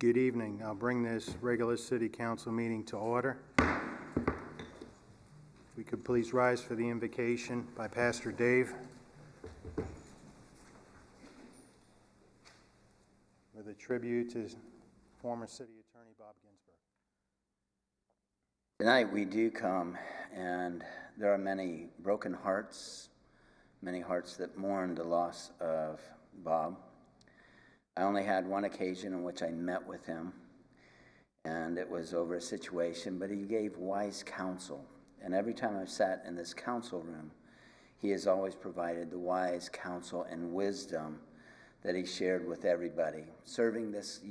Good evening. I'll bring this regular City Council meeting to order. If we could please rise for the invocation by Pastor Dave. With a tribute to former City Attorney Bob Ginsburg. Tonight we do come, and there are many broken hearts, many hearts that mourn the loss of Bob. I only had one occasion in which I met with him, and it was over a situation, but he gave wise counsel. And every time I've sat in this council room, he has always provided the wise counsel and wisdom that he shared with everybody, serving this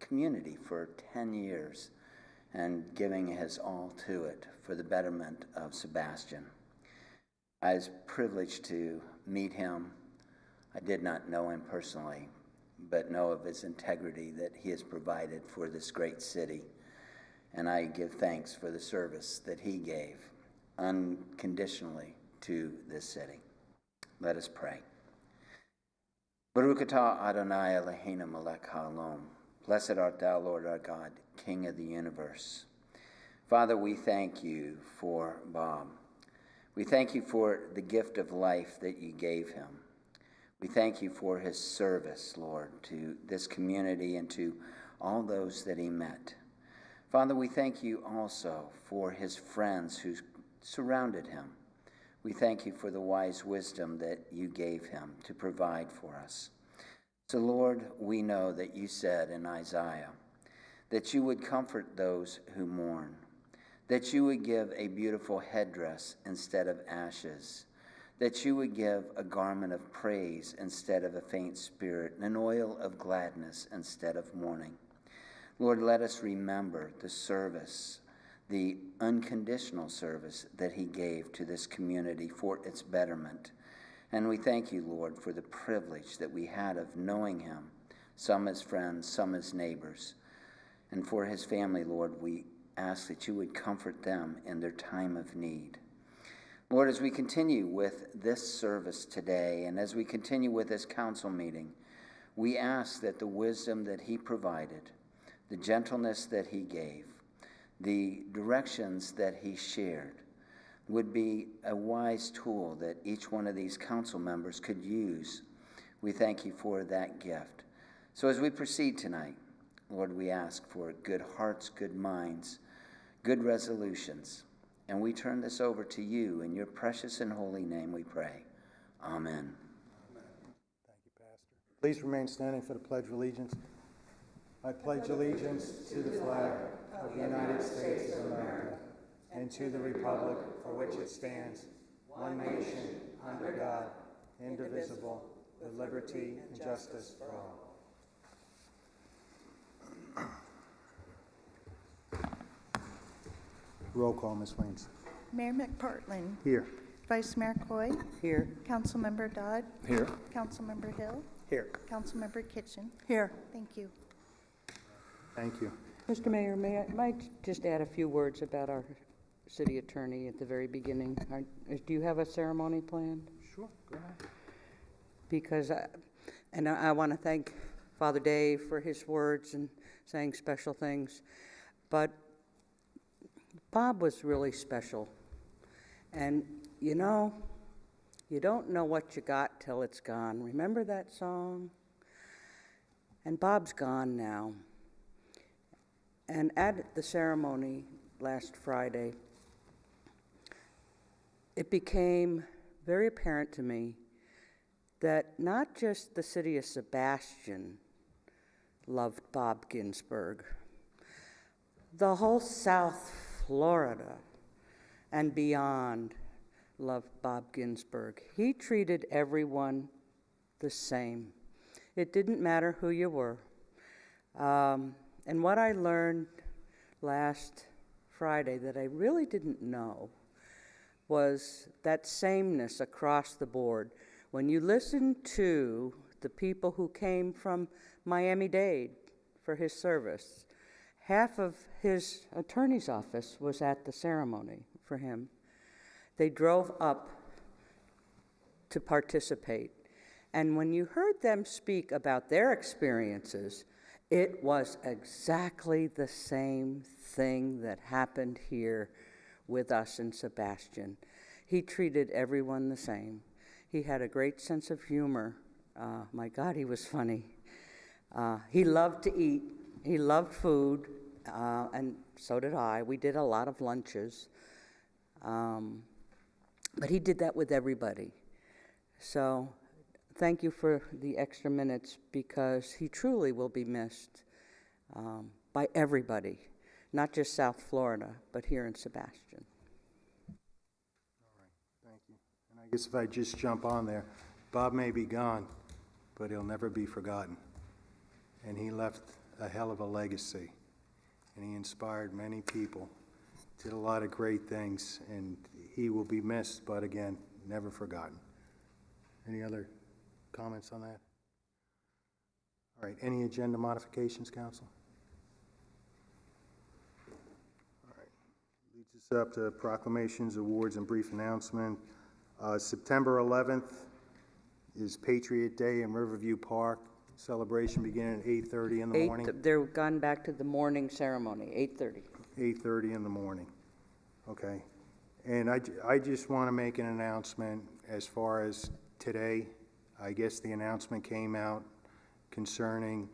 community for 10 years and giving his all to it for the betterment of Sebastian. I was privileged to meet him. I did not know him personally, but know of his integrity that he has provided for this great city. And I give thanks for the service that he gave unconditionally to this city. Let us pray. Baruch atah Adonai Eloheinu melech haolam. Blessed art thou, Lord our God, King of the universe. Father, we thank you for Bob. We thank you for the gift of life that you gave him. We thank you for his service, Lord, to this community and to all those that he met. Father, we thank you also for his friends who surrounded him. We thank you for the wise wisdom that you gave him to provide for us. So, Lord, we know that you said in Isaiah that you would comfort those who mourn, that you would give a beautiful headdress instead of ashes, that you would give a garment of praise instead of a faint spirit, and an oil of gladness instead of mourning. Lord, let us remember the service, the unconditional service that he gave to this community for its betterment. And we thank you, Lord, for the privilege that we had of knowing him, some as friends, some as neighbors. And for his family, Lord, we ask that you would comfort them in their time of need. Lord, as we continue with this service today, and as we continue with this council meeting, we ask that the wisdom that he provided, the gentleness that he gave, the directions that he shared, would be a wise tool that each one of these council members could use. We thank you for that gift. So as we proceed tonight, Lord, we ask for good hearts, good minds, good resolutions. And we turn this over to you. In your precious and holy name we pray. Amen. Amen. Thank you, Pastor. Please remain standing for the Pledge of Allegiance. I pledge allegiance to the flag of the United States of America and to the republic for which it stands, one nation, under God, indivisible, with liberty and justice for all. Roll call, Ms. Williams. Mayor McPartlin. Here. Vice Mayor Coy. Here. Councilmember Dodd. Here. Councilmember Hill. Here. Councilmember Kitchen. Here. Thank you. Thank you. Mr. Mayor, might just add a few words about our city attorney at the very beginning? Do you have a ceremony planned? Sure, go ahead. Because, I want to thank Father Dave for his words and saying special things, but Bob was really special. And, you don't know what you got till it's gone. Remember that song? And Bob's gone now. And at the ceremony last Friday, it became very apparent to me that not just the city of Sebastian loved Bob Ginsburg, the whole South Florida and beyond loved Bob Ginsburg. He treated everyone the same. It didn't matter who you were. And what I learned last Friday that I really didn't know was that sameness across the board. When you listen to the people who came from Miami-Dade for his service, half of his attorney's office was at the ceremony for him. They drove up to participate. And when you heard them speak about their experiences, It was exactly the same thing that happened here with us and Sebastian. He treated everyone the same. He had a great sense of humor. My God, he was funny. He loved to eat. He loved food, and so did I. We did a lot of lunches. But he did that with everybody. So thank you for the extra minutes, because he truly will be missed by everybody, not just South Florida, but here in Sebastian. Thank you. And I guess if I just jump on there, Bob may be gone, but he'll never be forgotten. And he left a hell of a legacy. And he inspired many people, did a lot of great things, and he will be missed, but again, never forgotten. Any other comments on that? All right, any agenda modifications, Council? All right, leads us up to proclamations, awards, and brief announcement. September 11th is Patriot Day in Riverview Park. Celebration beginning at 8:30 in the morning. They're gone back to the morning ceremony, 8:30. 8:30 in the morning. Okay. And I just want to make an announcement as far as today. I guess the announcement came out concerning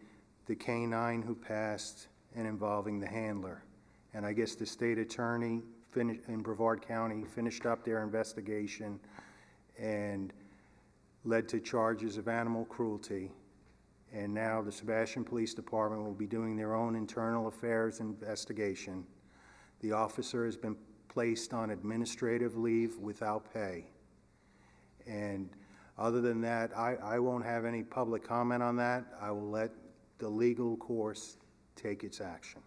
the K-9 who passed and involving the handler. And I guess the state attorney in Brevard County finished up their investigation and led to charges of animal cruelty. And now the Sebastian Police Department will be doing their own internal affairs investigation. The officer has been placed on administrative leave without pay. And other than that, I won't have any public comment on that. I will let the legal course take its action.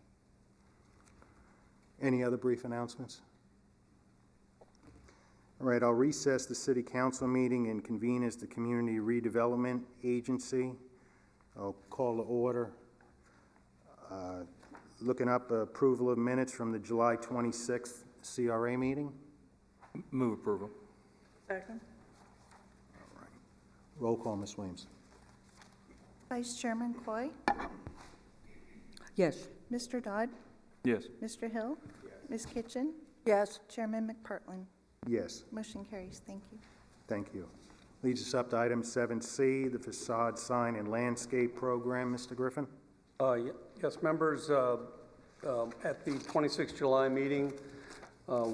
Any other brief announcements? All right, I'll recess the City Council meeting and convene as the Community Redevelopment Agency. I'll call to order. Looking up approval of minutes from the July 26th CRA meeting. Move approval. Second. All right. Roll call, Ms. Williams. Vice Chairman Coy, Yes. Mr. Dodd, Yes. Mr. Hill, Ms. Kitchen, Yes. Chairman McPartlin. Yes, Motion carries. Thank you. thank you. Leads us up to item 7C, the facade sign and landscape program. Mr. Griffin? Yes, members, at the 26th July meeting,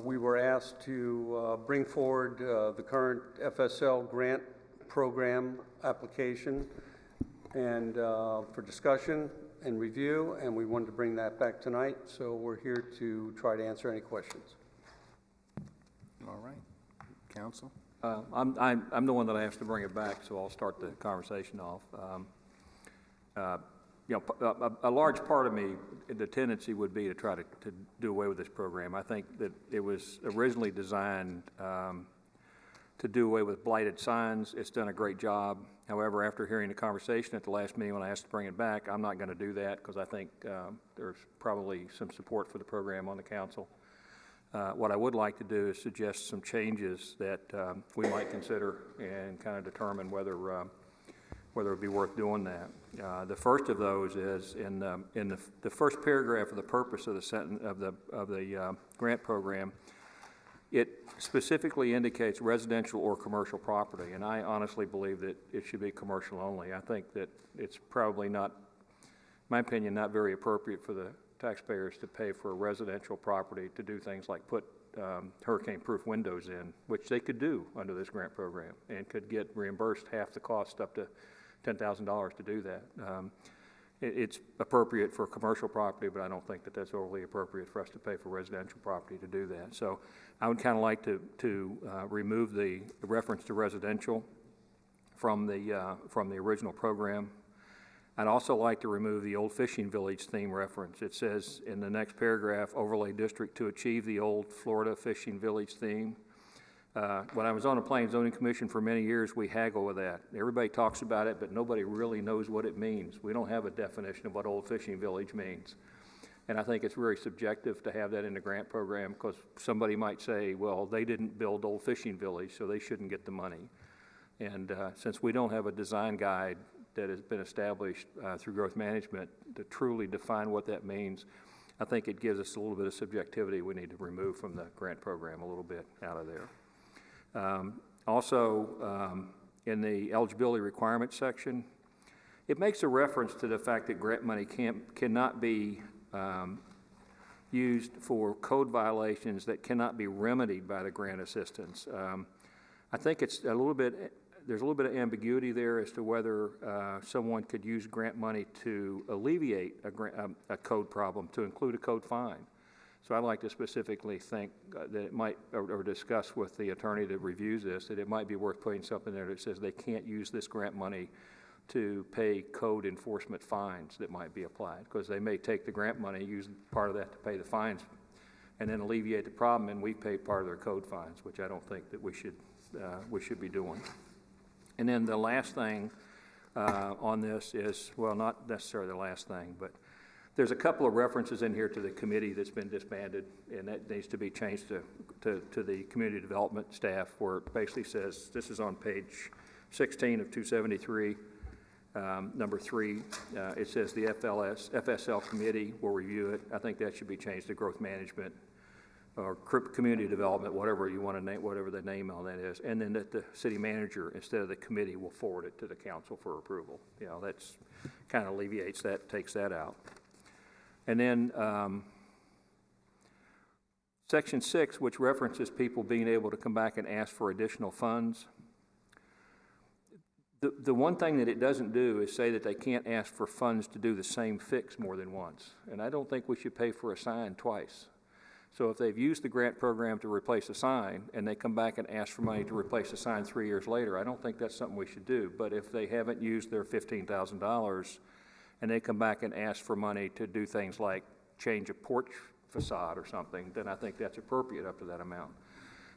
we were asked to bring forward the current FSL grant program application and for discussion and review, and we wanted to bring that back tonight, so we're here to try to answer any questions. All right. Council? I'm the one that I have to bring it back, so I'll start the conversation off. A large part of me, the tendency would be to try to do away with this program. I think that it was originally designed to do away with blighted signs. It's done a great job. However, after hearing the conversation at the last meeting when I asked to bring it back, I'm not going to do that because I think there's probably some support for the program on the council. What I would like to do is suggest some changes that we might consider and kind of determine whether it would be worth doing that. The first of those is in the first paragraph of the purpose of the sentence of the grant program. It specifically indicates residential or commercial property, and I honestly believe that it should be commercial only. I think that it's probably not, in my opinion, not very appropriate for the taxpayers to pay for a residential property to do things like put hurricane-proof windows in, which they could do under this grant program and could get reimbursed half the cost, up to $10,000 to do that. It's appropriate for commercial property, but I don't think that that's overly appropriate for us to pay for residential property to do that. So I would kind of like to remove the reference to residential from the original program. I'd also like to remove the Old Fishing Village theme reference. It says in the next paragraph, overlay district to achieve the Old Florida Fishing Village theme. When I was on the Planning and Zoning Commission for many years, we haggle with that. Everybody talks about it, but nobody really knows what it means. We don't have a definition of what Old Fishing Village means. And I think it's very subjective to have that in the grant program, because somebody might say, well, they didn't build Old Fishing Village, so they shouldn't get the money. And since we don't have a design guide that has been established through growth management to truly define what that means. I think it gives us a little bit of subjectivity we need to remove from the grant program a little bit out of there. Also, in the eligibility requirements section, it makes a reference to the fact that grant money cannot be used for code violations that cannot be remedied by the grant assistance. I think it's a little bit, there's a little bit of ambiguity there as to whether someone could use grant money to alleviate a code problem, to include a code fine. So I'd like to specifically think that it might, or discuss with the attorney that reviews this, that it might be worth putting something there that says they can't use this grant money to pay code enforcement fines that might be applied, because they may take the grant money, use part of that to pay the fines, and then alleviate the problem, and we pay part of their code fines, which I don't think that we should be doing. And then the last thing on this is, well, not necessarily the last thing, but there's a couple of references in here to the committee that's been disbanded, and that needs to be changed to the community development staff, where it basically says, this is on page 16 of 273. Number 3, it says the FSL committee will review it. I think that should be changed to growth management or community development, whatever you want to name, whatever the name on that is. And then that the city manager, instead of the committee, will forward it to the council for approval. You know, that's kind of alleviates that, takes that out. And then section 6, which references people being able to come back and ask for additional funds. The one thing that it doesn't do is say that they can't ask for funds to do the same fix more than once. And I don't think we should pay for a sign twice. So if they've used the grant program to replace a sign and they come back and ask for money to replace a sign 3 years later, I don't think that's something we should do. But if they haven't used their $15,000 and they come back and ask for money to do things like change a porch facade or something, then I think that's appropriate up to that amount.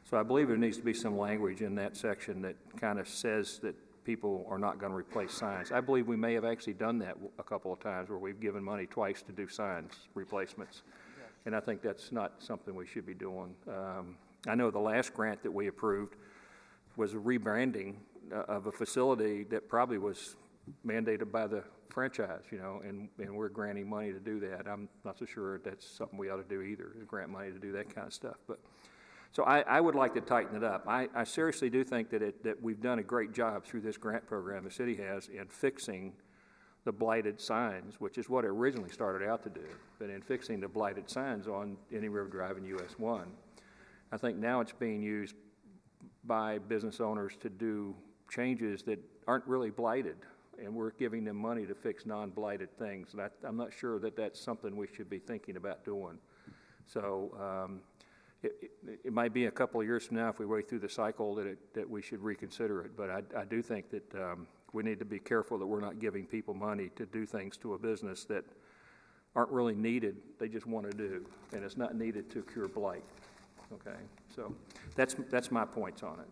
So I believe there needs to be some language in that section that kind of says that people are not going to replace signs. I believe we may have actually done that a couple of times where we've given money twice to do signs replacements. Yes. And I think that's not something we should be doing. I know the last grant that we approved was a rebranding of a facility that probably was mandated by the franchise, you know, and we're granting money to do that. I'm not so sure that's something we ought to do either, to grant money to do that kind of stuff. But so I would like to tighten it up. I seriously do think that we've done a great job through this grant program the city has in fixing the blighted signs, which is what it originally started out to do, but in fixing the blighted signs on Indian River Drive and US 1. I think now it's being used by business owners to do changes that aren't really blighted, and we're giving them money to fix non-blighted things. And I'm not sure that that's something we should be thinking about doing. So it might be a couple of years from now, if we wait through the cycle, that we should reconsider it. But I do think that we need to be careful that we're not giving people money to do things to a business that aren't really needed, they just want to do, and it's not needed to cure blight. Okay, so that's my points on it.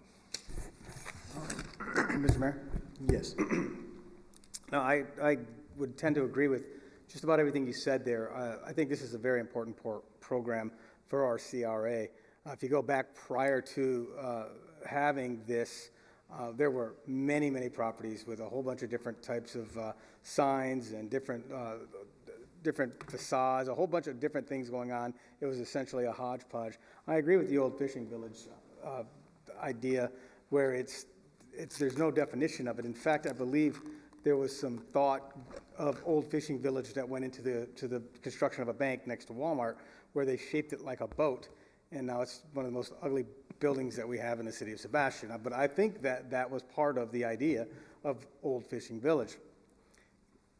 Mr. Mayor? Yes. No, I would tend to agree with just about everything you said there. I think this is a very important program for our CRA. If you go back prior to having this, there were many, many properties with a whole bunch of different types of signs and different facades, a whole bunch of different things going on. It was essentially a hodgepodge. I agree with the old fishing village idea where there's no definition of it. In fact, I believe there was some thought of old fishing village that went into the construction of a bank next to Walmart, where they shaped it like a boat, and now it's one of the most ugly buildings that we have in the city of Sebastian. But I think that was part of the idea of old fishing village.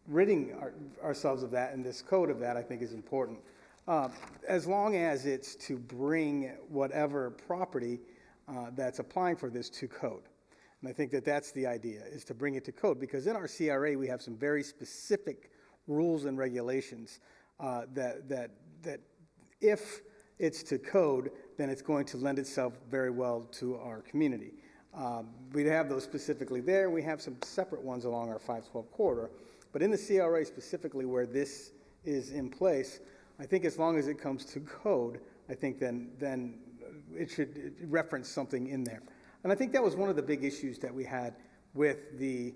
Ridding ourselves of that and this code of that, I think, is important. As long as it's to bring whatever property that's applying for this to code. And I think that's the idea, is to bring it to code, because in our CRA we have some very specific rules and regulations that if it's to code, then it's going to lend itself very well to our community. We have those specifically there. We have some separate ones along our 512 corridor. But in the CRA specifically where this is in place, I think as long as it comes to code, I think then it should reference something in there. And I think that was one of the big issues that we had with the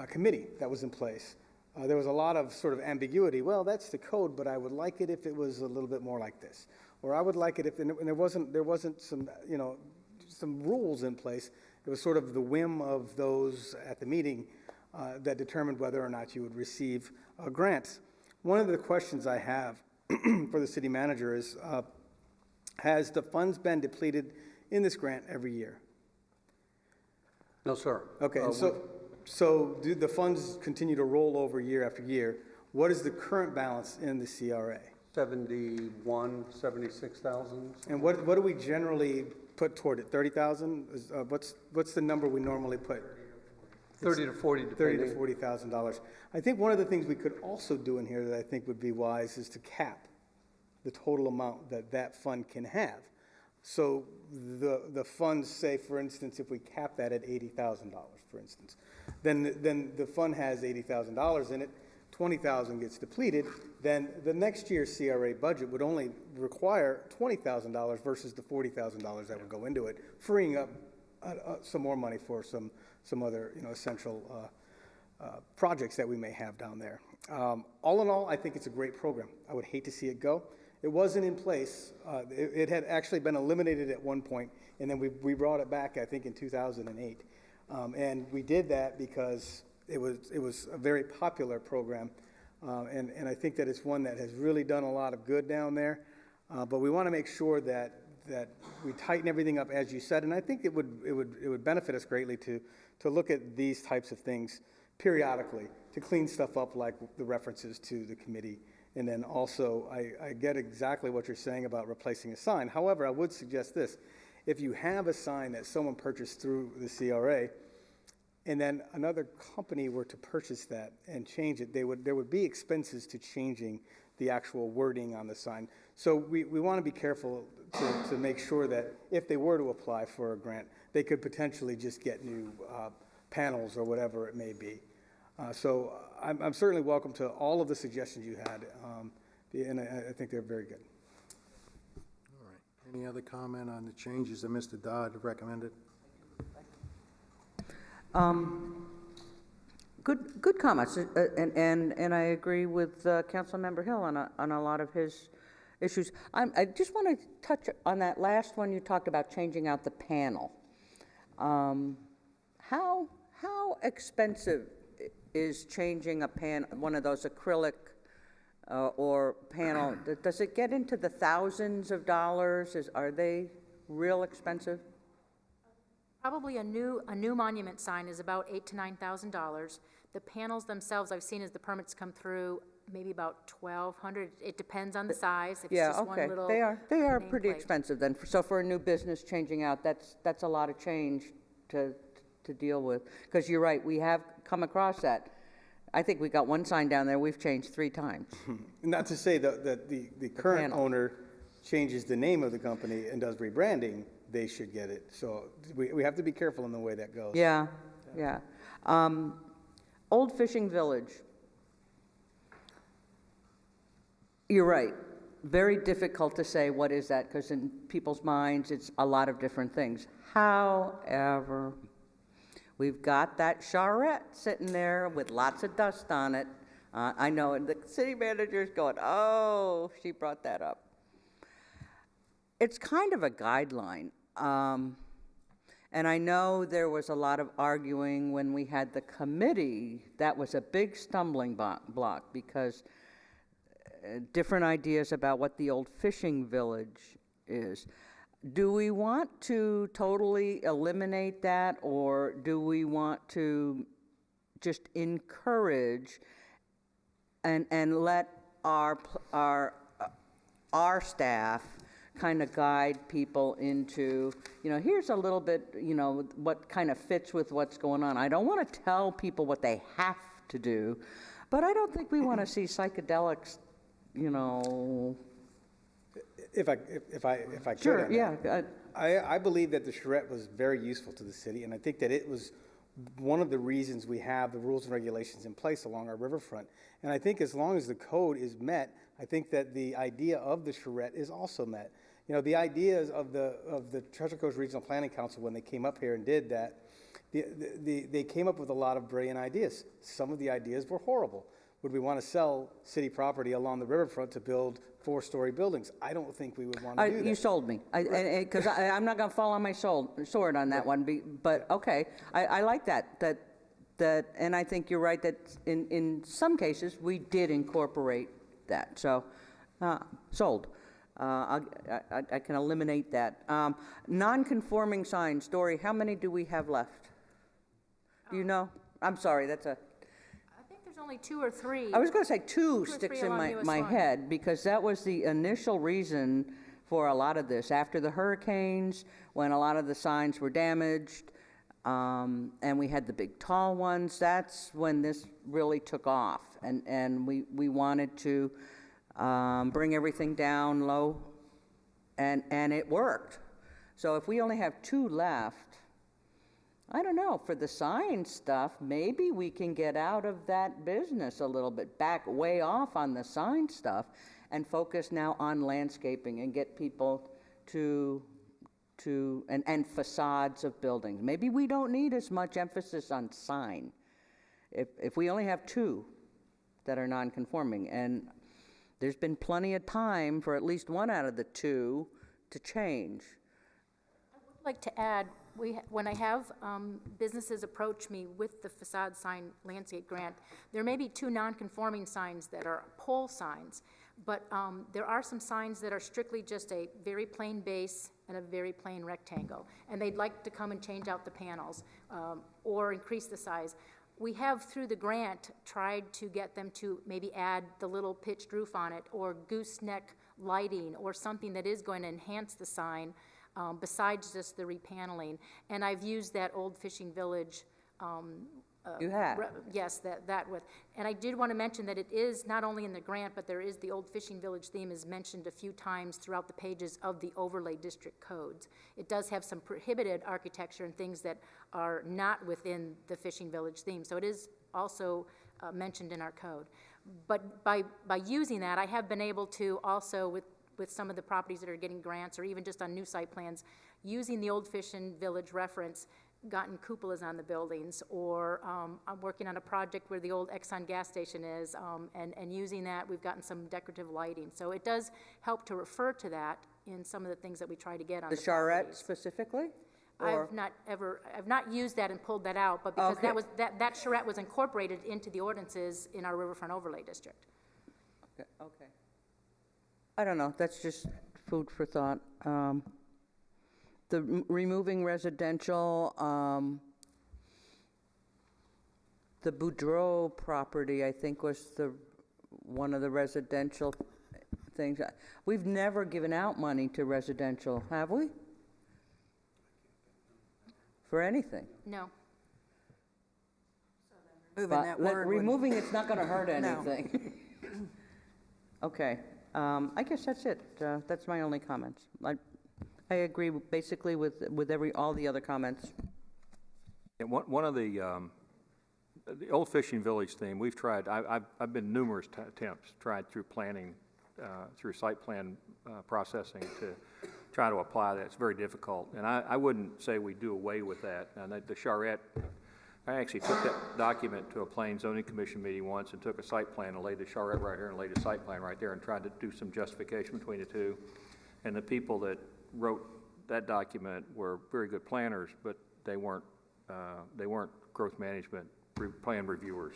committee that was in place. There was a lot of sort of ambiguity. Well, that's the code, but I would like it if it was a little bit more like this. Or I would like it if, and there wasn't some, some rules in place. It was sort of the whim of those at the meeting that determined whether or not you would receive grants. One of the questions I have for the city manager is, has the funds been depleted in this grant every year? No, sir. Okay, so do the funds continue to roll over year after year? What is the current balance in the CRA? 76,000. And what do we generally put toward it? 30,000? What's the number we normally put? 30 to 40, depending. $30,000 to $40,000. I think one of the things we could also do in here that I think would be wise is to cap the total amount that fund can have. So the funds, say, for instance, if we cap that at $80,000, for instance, then the fund has $80,000 in it, $20,000 gets depleted, then the next year's CRA budget would only require $20,000 versus the $40,000 that would go into it, freeing up some more money for some other essential projects that we may have down there. All in all, I think it's a great program. I would hate to see it go. It wasn't in place. It had actually been eliminated at one point, and then we brought it back, I think, in 2008. And we did that because it was a very popular program, and I think that it's one that has really done a lot of good down there. But we want to make sure that we tighten everything up, as you said, and I think it would benefit us greatly to look at these types of things periodically, to clean stuff up like the references to the committee. And then also, I get exactly what you're saying about replacing a sign. However, I would suggest this. If you have a sign that someone purchased through the CRA, and then another company were to purchase that and change it, there would be expenses to changing the actual wording on the sign. So we want to be careful to make sure that if they were to apply for a grant, they could potentially just get new panels or whatever it may be. So I'm certainly welcome to all of the suggestions you had, and I think they're very good. All right. Any other comment on the changes that Mr. Dodd recommended? Good comments, and I agree with Councilmember Hill on a lot of his issues. I just want to touch on that last one you talked about, changing out the panel. How expensive is changing a one of those acrylic or panel? Does it get into the thousands of dollars? Are they real expensive? Probably a new monument sign is about $8,000 to $9,000. The panels themselves, I've seen as the permits come through, maybe about $1,200. It depends on the size. If it's Yeah, just okay. one little They are pretty nameplate. expensive then. So for a new business changing out, that's a lot of change to deal with. Because you're right, we have come across that. I think we got one sign down there we've changed 3 times. Not to say that the current panel. owner changes the name of the company and does rebranding, they should get it. So we have to be careful in the way that goes. Yeah. Old Fishing Village. You're right. Very difficult to say what is that, because in people's minds it's a lot of different things. However, we've got that charrette sitting there with lots of dust on it. I know, and the city manager's going, oh, she brought that up. It's kind of a guideline. And I know there was a lot of arguing when we had the committee. That was a big stumbling block because different ideas about what the old fishing village is. Do we want to totally eliminate that, or do we want to just encourage and let our staff kind of guide people into, here's a little bit, what kind of fits with what's going on. I don't want to tell people what they have to do, but I don't think we want to see psychedelics, If I could. Sure, on yeah. that. I believe that the charrette was very useful to the city, and I think that it was one of the reasons we have the rules and regulations in place along our riverfront. And I think as long as the code is met, I think that the idea of the charrette is also met. The ideas of the Treasure Coast Regional Planning Council when they came up here and did that, They came up with a lot of brilliant ideas. Some of the ideas were horrible. Would we want to sell city property along the riverfront to build 4-story buildings? I don't think we would want to do that. You sold me, because I'm not going to fall on my sword on that one, but okay. I like that, and I think you're right that in some cases, we did incorporate that, so, sold. I can eliminate that. Non-conforming signs, Dory, how many do we have left? Do you know? I'm sorry, that's a... I think there's only 2 or 3. I was going to say two or sticks three in along US my one. head, because that was the initial reason for a lot of this. After the hurricanes, when a lot of the signs were damaged, and we had the big tall ones, that's when this really took off. And we wanted to bring everything down low, and it worked. So if we only have 2 left, I don't know, for the sign stuff, maybe we can get out of that business a little bit, back way off on the sign stuff, and focus now on landscaping and get people and facades of buildings. Maybe we don't need as much emphasis on sign if we only have 2 that are non-conforming, and there's been plenty of time for at least 1 out of the 2 to change. I'd like to add, when I have businesses approach me with the facade sign landscape grant, there may be 2 non-conforming signs that are pole signs, but there are some signs that are strictly just a very plain base and a very plain rectangle, and they'd like to come and change out the panels or increase the size. We have, through the grant, tried to get them to maybe add the little pitched roof on it, or gooseneck lighting, or something that is going to enhance the sign besides just the repaneling. And I've used that old fishing village. You have? Yes, that with. And I did want to mention that it is not only in the grant, but there is the old fishing village theme is mentioned a few times throughout the pages of the overlay district codes. It does have some prohibited architecture and things that are not within the fishing village theme. So it is also mentioned in our code. But by using that, I have been able to also, with some of the properties that are getting grants, or even just on new site plans, using the old fishing village reference, gotten cupolas on the buildings, or I'm working on a project where the old Exxon gas station is, and using that, we've gotten some decorative lighting. So it does help to refer to that in some of the things that we try to get on The the charrette properties. specifically? Or- I've not used that and pulled that out, but because Okay. that charrette was incorporated into the ordinances in our Riverfront Overlay District. Okay. I don't know, that's just food for thought. Removing residential, the Boudreaux property, I think, was one of the residential things. We've never given out money to residential, have we? For anything. No. Removing it's not going to hurt anything. Okay, I guess that's it. That's my only comments. I agree basically with all the other comments. And one of the old fishing village theme, we've tried, I've been numerous attempts, tried through planning, through site plan processing to try to apply that. It's very difficult. And I wouldn't say we do away with that. And the charrette, I actually took that document to a planning zoning commission meeting once and took a site plan and laid the charrette right here and laid a site plan right there and tried to do some justification between the two. And the people that wrote that document were very good planners, but they weren't growth management plan reviewers.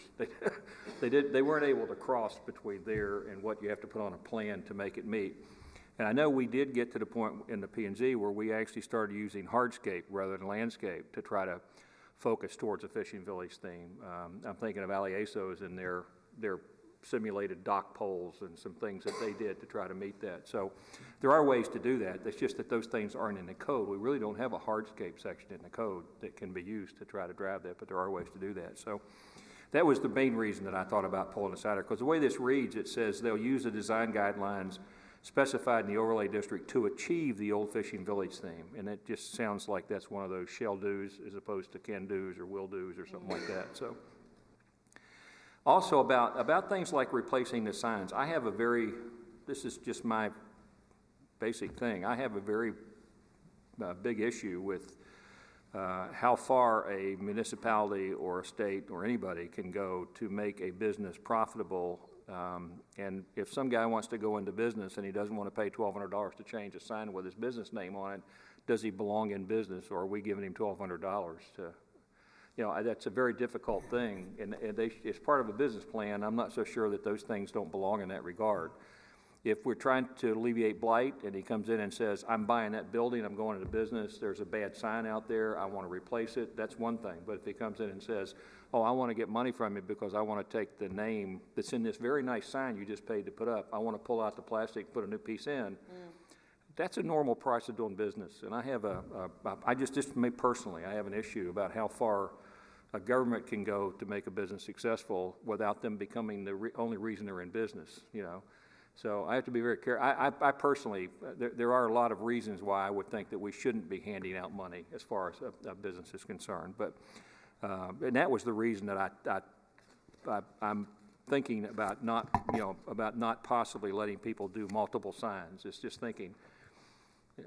They weren't able to cross between there and what you have to put on a plan to make it meet. And I know we did get to the point in the P&Z where we actually started using hardscape rather than landscape to try to focus towards a fishing village theme. I'm thinking of Aliesos and their simulated dock poles and some things that they did to try to meet that. So there are ways to do that. It's just that those things aren't in the code. We really don't have a hardscape section in the code that can be used to try to drive that, but there are ways to do that. So that was the main reason that I thought about pulling this out of, because the way this reads, it says they'll use the design guidelines specified in the overlay district to achieve the old fishing village theme. And it just sounds like that's one of those shall do's as opposed to can do's or will do's or something like that. So also about things like replacing the signs, I have this is just my basic thing, I have a very big issue with how far a municipality or a state or anybody can go to make a business profitable. And if some guy wants to go into business and he doesn't want to pay $1,200 to change a sign with his business name on it, does he belong in business, or are we giving him $1,200 to, you know, that's a very difficult thing. And it's part of a business plan. I'm not so sure that those things don't belong in that regard. If we're trying to alleviate blight and he comes in and says, I'm buying that building, I'm going into business, there's a bad sign out there, I want to replace it, that's one thing. But if he comes in and says, oh, I want to get money from you because I want to take the name that's in this very nice sign you just paid to put up, I want to pull out the plastic, put a new piece in, that's a normal price of doing business. And I have just me personally, I have an issue about how far a government can go to make a business successful without them becoming the only reason they're in business, you know. So I have to be very careful. I personally, there are a lot of reasons why I would think that we shouldn't be handing out money as far as a business is concerned. But, and that was the reason that I'm thinking about not possibly letting people do multiple signs. It's just thinking,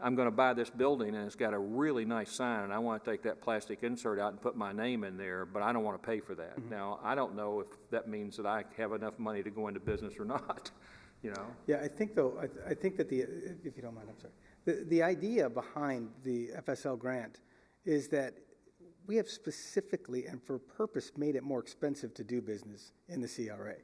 I'm going to buy this building and it's got a really nice sign and I want to take that plastic insert out and put my name in there, but I don't want to pay for that. Now, I don't know if that means that I have enough money to go into business or not. You know? Yeah, I think though, I think that if you don't mind, I'm sorry. The idea behind the FSL grant is that we have specifically and for purpose made it more expensive to do business in the CRA.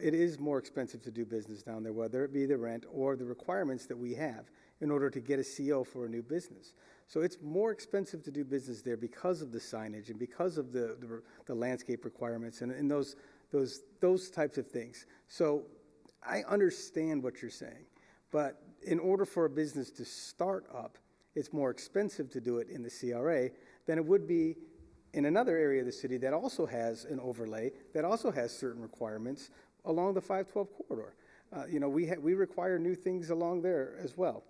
It is more expensive to do business down there, whether it be the rent or the requirements that we have in order to get a CO for a new business. So it's more expensive to do business there because of the signage and because of the landscape requirements and those types of things. So I understand what you're saying, but in order for a business to start up, it's more expensive to do it in the CRA than it would be in another area of the city that also has an overlay, that also has certain requirements along the 512 corridor. You know, we require new things along there as well.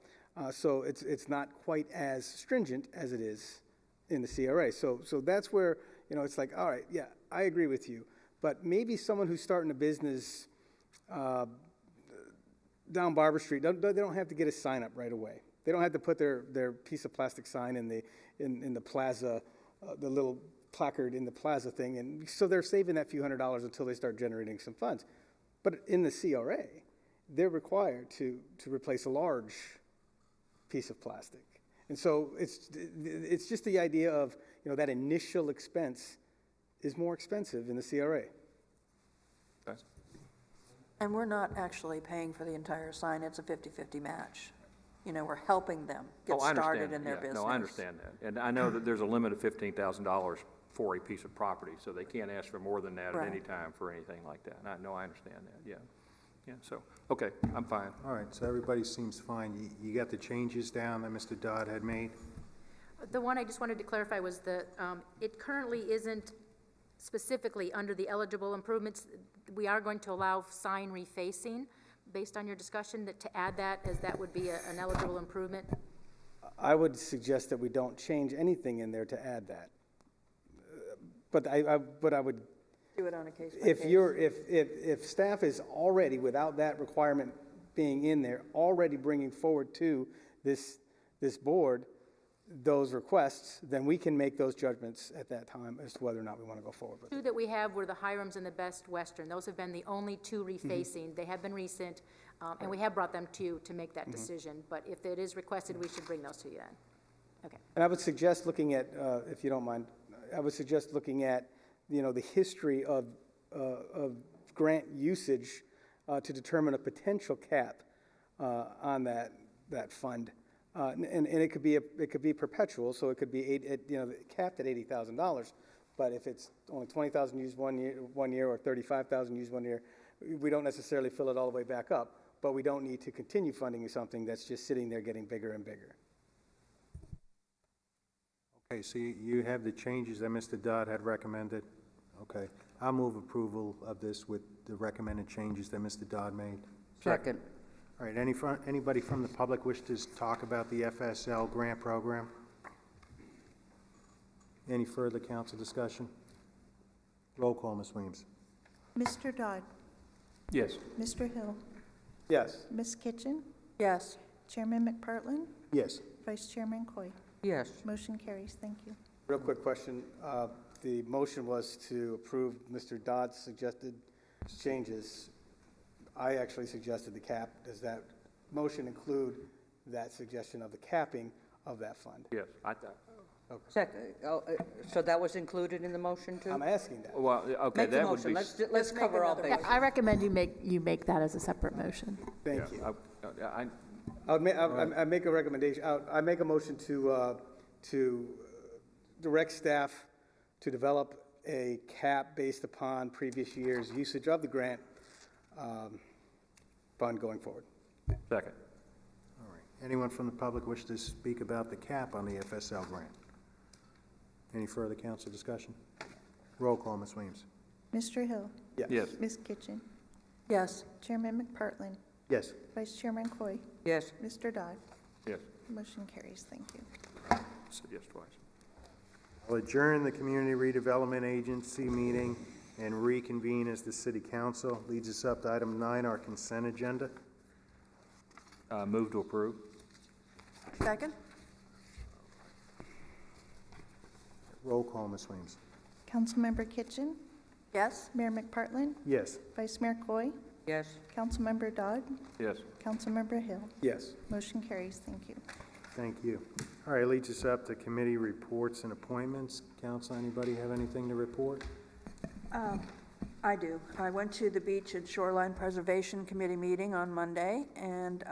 So it's not quite as stringent as it is in the CRA. So that's where, you know, it's like, all right, yeah, I agree with you. But maybe someone who's starting a business down Barber Street, they don't have to get a sign up right away. They don't have to put their piece of plastic sign in the plaza, the little placard in the plaza thing, and so they're saving that few $100s until they start generating some funds. But in the CRA, they're required to replace a large piece of plastic, and so it's just the idea of, you know, that initial expense is more expensive in the CRA. And we're not actually paying for the entire sign, it's a 50-50 match. You know, we're helping them get started in their business. No, I understand that. And I know that there's a limit of $15,000 for a piece of property, so they can't ask for more than that at any time for anything like that. And I understand that, yeah. Yeah, so, okay, I'm fine. All right, so everybody seems fine. You got the changes down that Mr. Dodd had made? The one I just wanted to clarify was that it currently isn't specifically under the eligible improvements. We are going to allow sign refacing, based on your discussion, that to add that as that would be an eligible improvement. I would suggest that we don't change anything in there to add that. But I would do it on a case by case. If staff is already, without that requirement being in there, already bringing forward to this board those requests, then we can make those judgments at that time as to whether or not we want to go forward with it. Two that we have were the Hirams and the Best Western. Those have been the only two refacing. They have been recent, and we have brought them to you to make that decision. But if it is requested, we should bring those to you then. Okay. And I would suggest looking at, if you don't mind, I would suggest looking at, you know, the history of grant usage to determine a potential cap on that fund. And it could be perpetual, so it could be capped at $80,000. But if it's only 20,000 used one year, or 35,000 used one year, we don't necessarily fill it all the way back up. But we don't need to continue funding something that's just sitting there getting bigger and bigger. Okay, so you have the changes that Mr. Dodd had recommended? Okay, I'll move approval of this with the recommended changes that Mr. Dodd made. Second. All right, anybody from the public wish to talk about the FSL grant program? Any further council discussion? Roll call, Ms. Williams. Mr. Dodd? Yes. Mr. Hill? Yes. Ms. Kitchen? Yes. Chairman McPartlin? Yes. Vice Chairman Coy? Yes. Motion carries. Thank you. Real quick question. The motion was to approve Mr. Dodd's suggested changes. I actually suggested the cap. Does that motion include that suggestion of the capping of that fund? Yes, I thought, So that was included in the motion too? I'm asking that. well, okay, Make the that would motion. be. Let's make cover all another bases. I recommend you make that as a separate motion. Thank Yeah, you. I- I make a recommendation. I make a motion to direct staff to develop a cap based upon previous year's usage of the grant fund going forward. Second. All right. Anyone from the public wish to speak about the cap on the FSL grant? Any further council discussion? Roll call, Ms. Williams. Mr. Hill. Yes. Ms. Kitchen. Yes. Chairman McPartlin. Yes. Vice Chairman Coy. Yes. Mr. Dodd. Yes. Motion carries. Thank you. Said yes twice. I'll adjourn the Community Redevelopment Agency meeting and reconvene as the City Council. Leads us up to item 9, our consent agenda. Move to approve. Second? Roll call, Ms. Williams. Councilmember Kitchen. Yes. Mayor McPartlin. Yes. Vice Mayor Coy. Yes. Councilmember Dodd. Yes. Councilmember Hill. Yes. Motion carries. Thank you. Thank you. All right, leads us up to committee reports and appointments. Council, anybody have anything to report? I do. I went to the Beach and Shoreline Preservation Committee meeting on Monday, and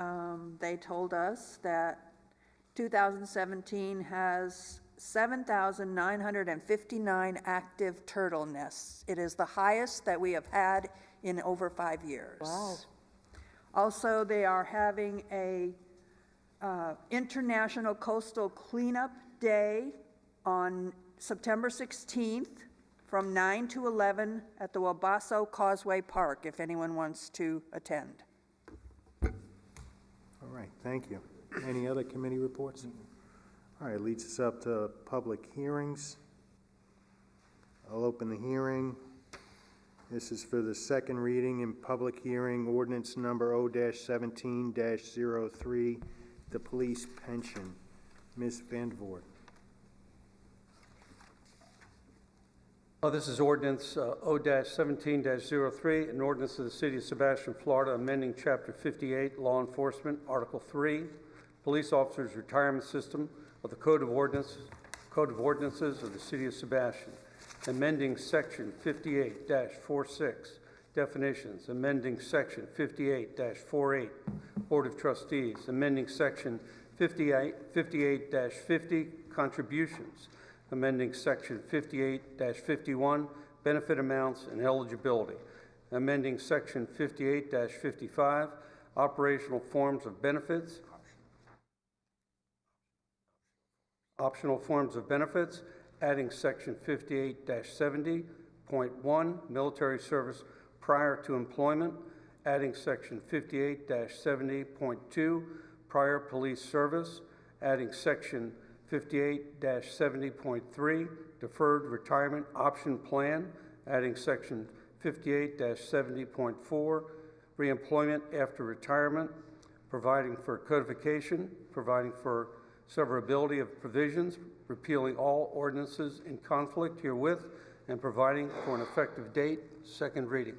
they told us that 2017 has 7,959 active turtle nests. It is the highest that we have had in over 5 years. Wow. Also, they are having a International Coastal Cleanup Day on September 16th from 9 to 11 at the Wabasso Causeway Park, if anyone wants to attend. All right, thank you. Any other committee reports? All right, leads us up to public hearings. I'll open the hearing. This is for the second reading and public hearing, ordinance number O-17-03, the police pension. Ms. Vandervoort. This is ordinance O-17-03, an ordinance of the City of Sebastian, Florida, amending Chapter 58, Law Enforcement, Article 3, Police Officers Retirement System of the Code of Ordinances of the City of Sebastian, amending Section 58-46, definitions, amending Section 58-48, Board of Trustees, amending Section 58-50, contributions, amending Section 58-51, benefit amounts and eligibility, amending Section 58-55, operational forms of benefits, optional forms of benefits, adding Section 58-70.1, military service prior to employment, adding Section 58-70.2, prior police service, adding Section 58-70.3, deferred retirement option plan, adding Section 58-70.4, reemployment after retirement, providing for codification, providing for severability of provisions, repealing all ordinances in conflict herewith, and providing for an effective date. Second reading.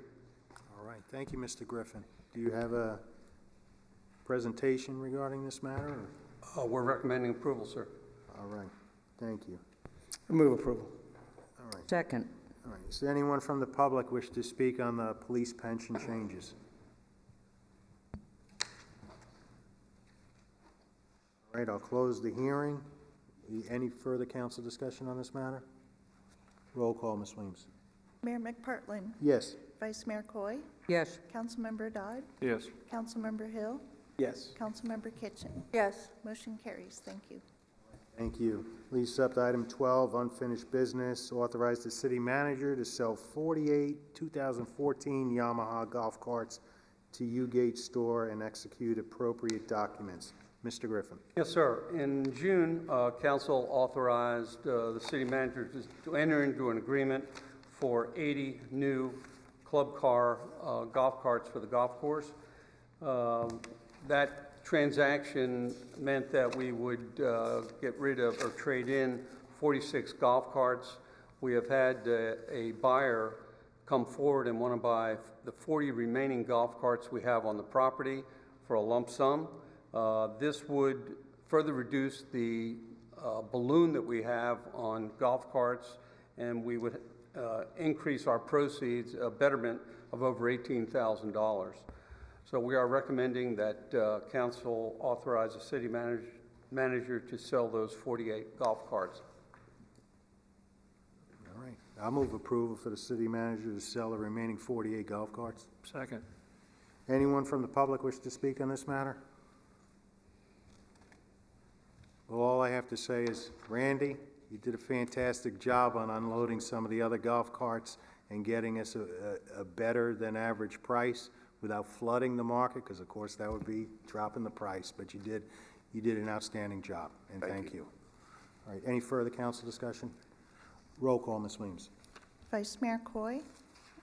All right, thank you, Mr. Griffin. Do you have a presentation regarding this matter? Or? We're recommending approval, sir. All right, thank you. I move approval. All right. Second. All right, does anyone from the public wish to speak on the police pension changes? All right, I'll close the hearing. Any further council discussion on this matter? Roll call, Ms. Williams. Mayor McPartlin. Yes. Vice Mayor Coy. Yes. Councilmember Dodd. Yes. Councilmember Hill. Yes. Councilmember Kitchen. Yes. Motion carries. Thank you. Thank you. Leads us up to item 12, unfinished business. Authorize the city manager to sell 48 2014 Yamaha golf carts to U-Gate store and execute appropriate documents. Mr. Griffin. Yes, sir. In June, council authorized the city manager to enter into an agreement for 80 new club car golf carts for the golf course. That transaction meant that we would get rid of or trade in 46 golf carts. We have had a buyer come forward and want to buy the 40 remaining golf carts we have on the property for a lump sum. This would further reduce the balloon that we have on golf carts, and we would increase our proceeds, a betterment of over $18,000. So we are recommending that council authorize the city manager to sell those 48 golf carts. All right. I'll move approval for the city manager to sell the remaining 48 golf carts. Second. Anyone from the public wish to speak on this matter? Well, all I have to say is, Randy, you did a fantastic job on unloading some of the other golf carts and getting us a better than average price without flooding the market, because of course that would be dropping the price, but you did an outstanding job, and thank you. All right, any further council discussion? Roll call, Ms. Weems. Vice Mayor Coy,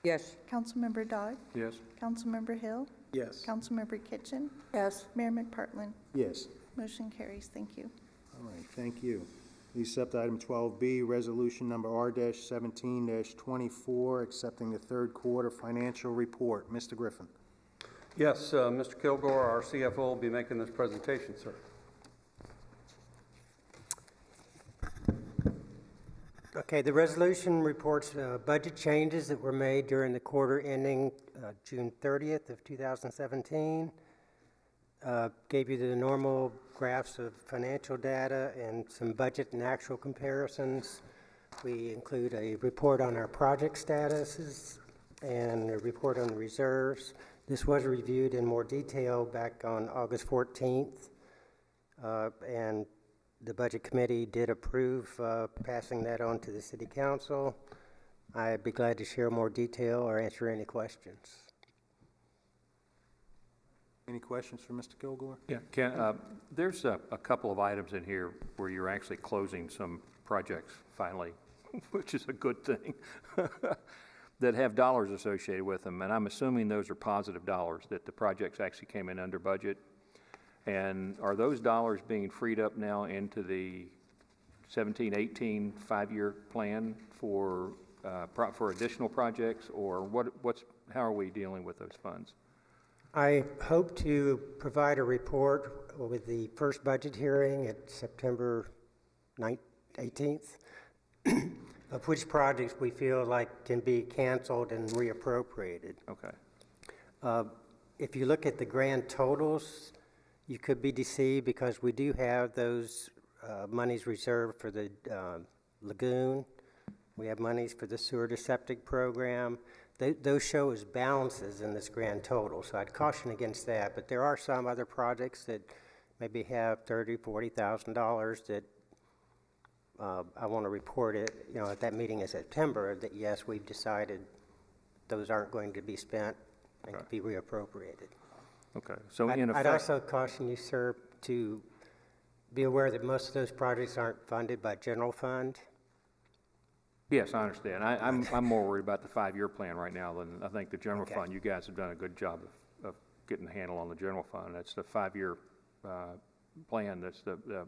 Yes. Councilmember Dodd, Yes. Councilmember Hill, Yes. Councilmember Kitchen, Yes. Mayor McPartlin. Yes. Motion carries. Thank you. All right, thank you. Please accept item 12B, resolution number R-17-24, accepting the third quarter financial report. Mr. Griffin. Yes, Mr. Kilgore, our CFO, will be making this presentation, sir. Okay, the resolution reports budget changes that were made during the quarter ending June 30th of 2017. Gave you the normal graphs of financial data and some budget and actual comparisons. We include a report on our project statuses and a report on the reserves. This was reviewed in more detail back on August 14th, and the Budget Committee did approve passing that on to the City Council. I'd be glad to share more detail or answer any questions. Any questions for Mr. Kilgore? Yeah, Ken, there's a couple of items in here where you're actually closing some projects finally, which is a good thing, that have dollars associated with them. And I'm assuming those are positive dollars, that the projects actually came in under budget. And are those dollars being freed up now into the 17-18 five-year plan for additional projects, or how are we dealing with those funds? I hope to provide a report with the first budget hearing at September 18th of which projects we feel like can be canceled and reappropriated. Okay. If you look at the grand totals, you could be deceived because we do have those monies reserved for the lagoon. We have monies for the sewer to septic program. Those show as balances in this grand total, so I'd caution against that. But there are some other projects that maybe have $30,000, $40,000 that I want to report it, at that meeting in September, that yes, we've decided those aren't going to be spent and can be reappropriated. Okay. So I'd also caution you, sir, to be aware that most of those projects aren't funded by general fund. Yes, I understand. I'm more worried about the five-year plan right now than I think the general fund. You guys have done a good job of getting a handle on the general fund. That's the five-year plan. That's the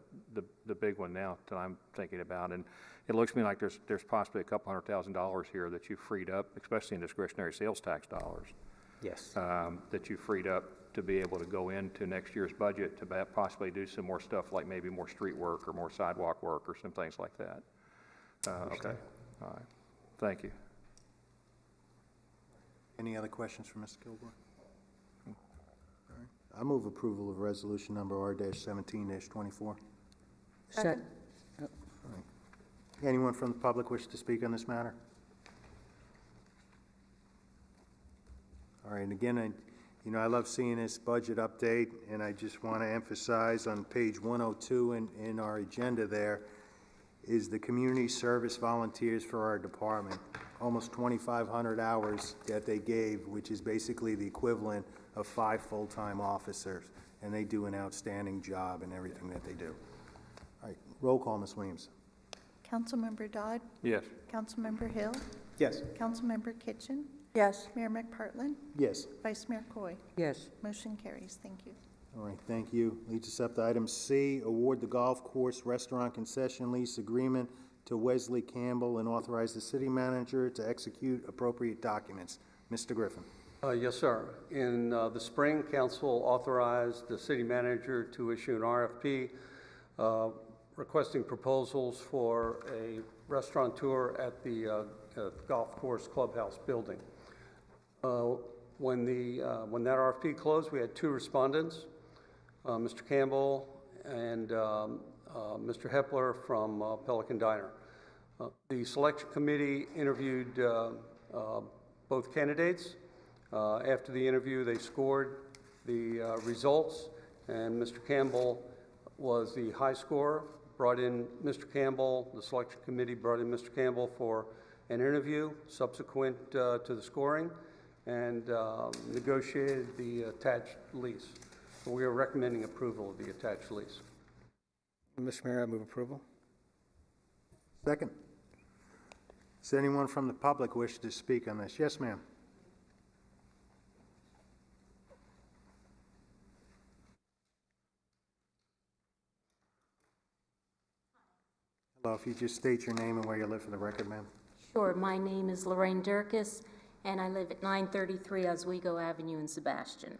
big one now that I'm thinking about. And it looks to me like there's possibly a couple $100,000 here that you freed up, especially in discretionary sales tax dollars. Yes. That you freed up to be able to go into next year's budget to possibly do some more stuff like maybe more street work or more sidewalk work or some things like that. Okay. All right. Thank you. Any other questions for Mr. Kilgore? All right. I move approval of resolution number R-17-24. Second. All right. Anyone from the public wish to speak on this matter? All right, and again, I love seeing this budget update, and I just want to emphasize on page 102 in our agenda there is the community service volunteers for our department. Almost 2,500 hours that they gave, which is basically the equivalent of 5 full-time officers, and they do an outstanding job in everything that they do. All right, roll call, Ms. Williams. Councilmember Dodd, Yes. Councilmember Hill, Yes. Councilmember Kitchen, Yes. Mayor McPartlin, Yes. Vice Mayor Coy. Yes. Motion carries. Thank you. All right, thank you. Leads us up to item C, award the golf course restaurant concession lease agreement to Wesley Campbell and authorize the city manager to execute appropriate documents. Mr. Griffin. Yes, sir. In the spring, council authorized the city manager to issue an RFP requesting proposals for a restaurateur at the golf course clubhouse building. When that RFP closed, we had 2 respondents, Mr. Campbell and Mr. Hepler from Pelican Diner. The selection committee interviewed both candidates. After the interview, they scored the results, and Mr. Campbell was the high scorer. Brought in Mr. Campbell, the selection committee brought in Mr. Campbell for an interview subsequent to the scoring, and negotiated the attached lease. So we are recommending approval of the attached lease. Mr. Mayor, I move approval. Second. Does anyone from the public wish to speak on this? Yes, ma'am. Hello, if you just state your name and where you live for the record, ma'am. Sure. My name is Lorraine Durkis, and I live at 933 Oswego Avenue in Sebastian.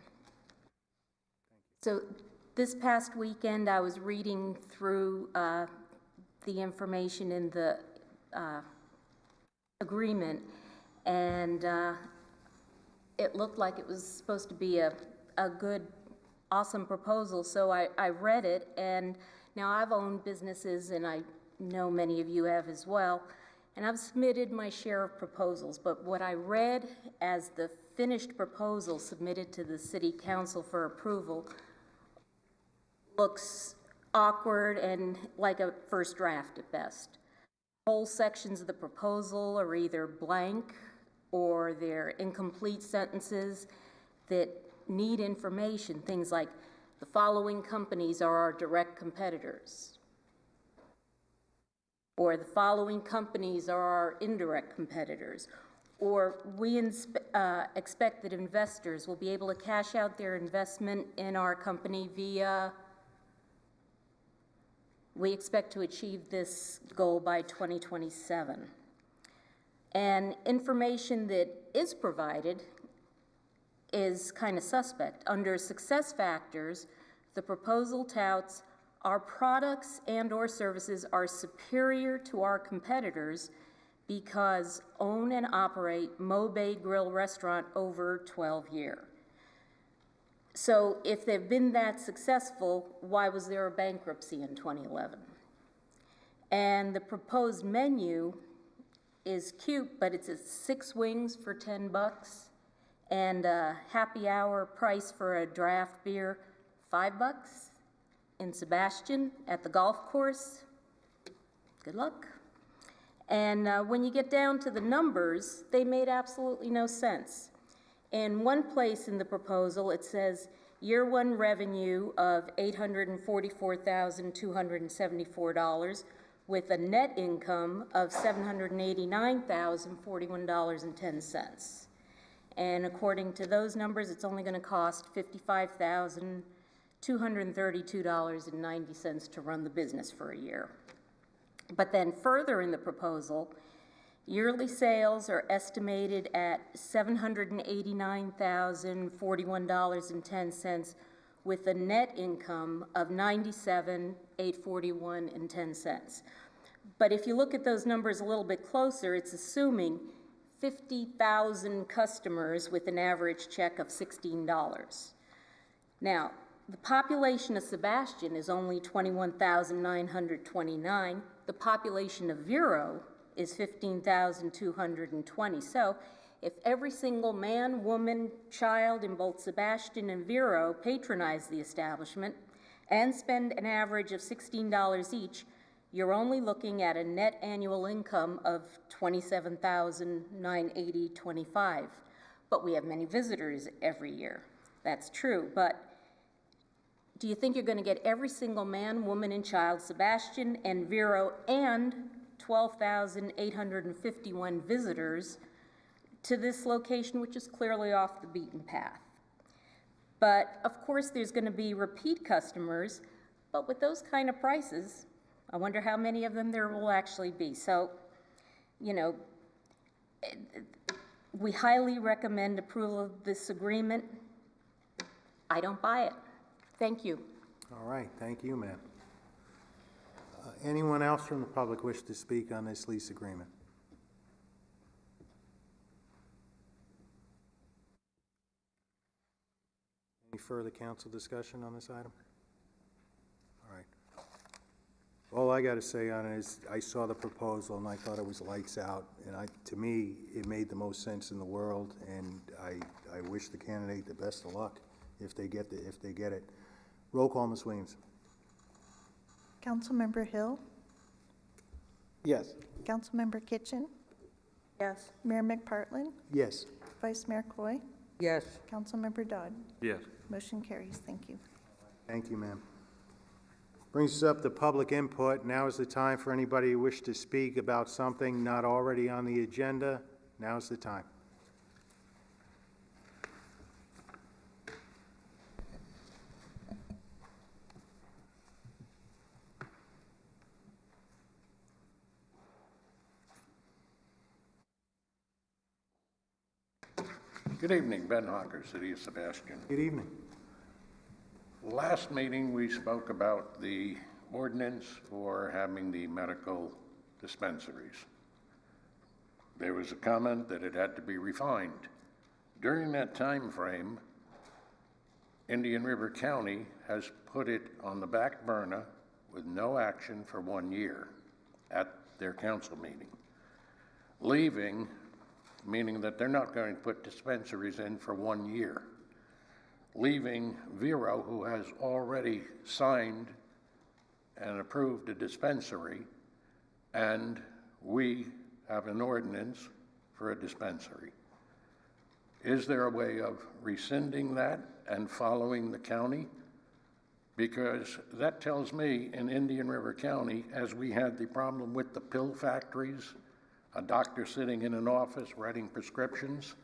So this past weekend, I was reading through the information in the agreement, and it looked like it was supposed to be a good, awesome proposal. So I read it, and now I've owned businesses, and I know many of you have as well, and I've submitted my share of proposals, but what I read as the finished proposal submitted to the City Council for approval looks awkward and like a first draft at best. Whole sections of the proposal are either blank or they're incomplete sentences that need information, things like the following companies are our direct competitors, or the following companies are our indirect competitors, or we expect that investors will be able to cash out their investment in our company via, we expect to achieve this goal by 2027. And information that is provided is kind of suspect. Under success factors, the proposal touts our products and or services are superior to our competitors because own and operate Mo Bay Grill restaurant over 12 years. So if they've been that successful, why was there a bankruptcy in 2011? And the proposed menu is cute, but it's 6 wings for $10 and a happy hour price for a draft beer, $5 in Sebastian at the golf course. Good luck. And when you get down to the numbers, they made absolutely no sense. In one place in the proposal, it says year 1 revenue of $844,274 with a net income of $789,041.10. And according to those numbers, it's only going to cost $55,232.90 to run the business for a year. But then further in the proposal, yearly sales are estimated at $789,041.10 with a net income of $97,841.10. But if you look at those numbers a little bit closer, it's assuming 50,000 customers with an average check of $16. Now, the population of Sebastian is only 21,929. The population of Vero is 15,220. So if every single man, woman, child in both Sebastian and Vero patronize the establishment and spend an average of $16 each, you're only looking at a net annual income of $27,980.25. But we have many visitors every year. That's true, but do you think you're going to get every single man, woman, and child, Sebastian and Vero, and 12,851 visitors to this location, which is clearly off the beaten path? But of course, there's going to be repeat customers, but with those kind of prices, I wonder how many of them there will actually be. So, you know, we highly recommend approval of this agreement. I don't buy it. Thank you. All right, thank you, ma'am. Anyone else from the public wish to speak on this lease agreement? Any further council discussion on this item? All right. All I got to say on it is I saw the proposal and I thought it was lights out, and to me, it made the most sense in the world, and I wish the candidate the best of luck if they get it. Roll call, Ms. Williams. Councilmember Hill, Yes. Councilmember Kitchen, Yes. Mayor McPartlin, Yes. Vice Mayor Coy, Yes. Councilmember Dodd. Yes. Motion carries. Thank you. Thank you, ma'am. Brings us up to public input. Now is the time for anybody who wish to speak about something not already on the agenda. Now is the time. Good evening, Ben Hawker, City of Sebastian. Good evening. Last meeting, we spoke about the ordinance for having the medical dispensaries. There was a comment that it had to be refined. During that time frame, Indian River County has put it on the back burner with no action for 1 year at their council meeting, meaning that they're not going to put dispensaries in for 1 year, leaving Vero, who has already signed and approved a dispensary, and we have an ordinance for a dispensary. Is there a way of rescinding that and following the county? Because that tells me in Indian River County, as we had the problem with the pill factories, a doctor sitting in an office writing prescriptions,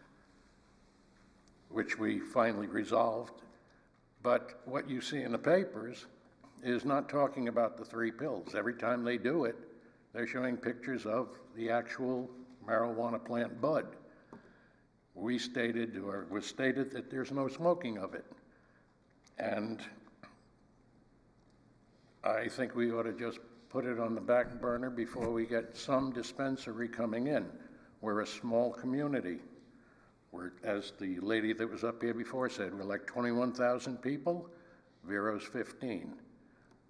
which we finally resolved. But what you see in the papers is not talking about the 3 pills. Every time they do it, they're showing pictures of the actual marijuana plant bud. Was stated that there's no smoking of it. And I think we ought to just put it on the back burner before we get some dispensary coming in. We're a small community. We're, as the lady that was up here before said, we're like 21,000 people, Vero's 15.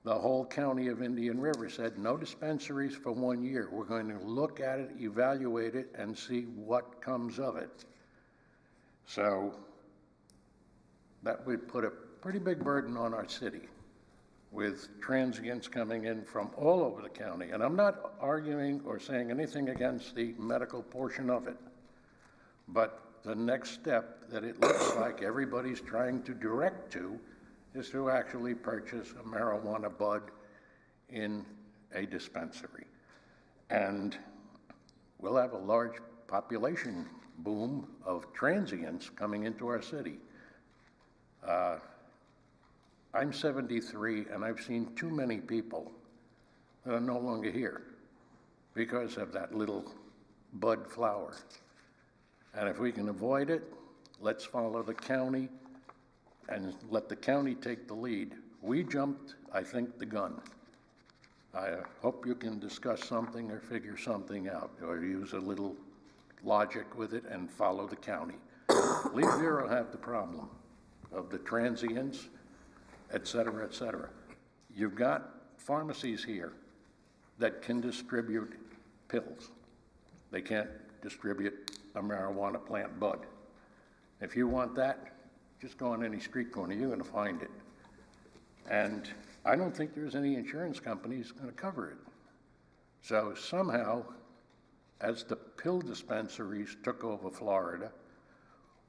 The whole county of Indian River said no dispensaries for 1 year. We're going to look at it, evaluate it, and see what comes of it. So that would put a pretty big burden on our city, with transients coming in from all over the county. And I'm not arguing or saying anything against the medical portion of it, but the next step that it looks like everybody's trying to direct to is to actually purchase a marijuana bud in a dispensary. And we'll have a large population boom of transients coming into our city. I'm 73, and I've seen too many people that are no longer here because of that little bud flower. And if we can avoid it, let's follow the county and let the county take the lead. We jumped, I think, the gun. I hope you can discuss something or figure something out, or use a little logic with it and follow the county. Leave Vero have the problem of the transients, et cetera, et cetera. You've got pharmacies here that can distribute pills. They can't distribute a marijuana plant bud. If you want that, just go on any street corner, you're gonna find it. And I don't think there's any insurance companies gonna cover it. So somehow, as the pill dispensaries took over Florida,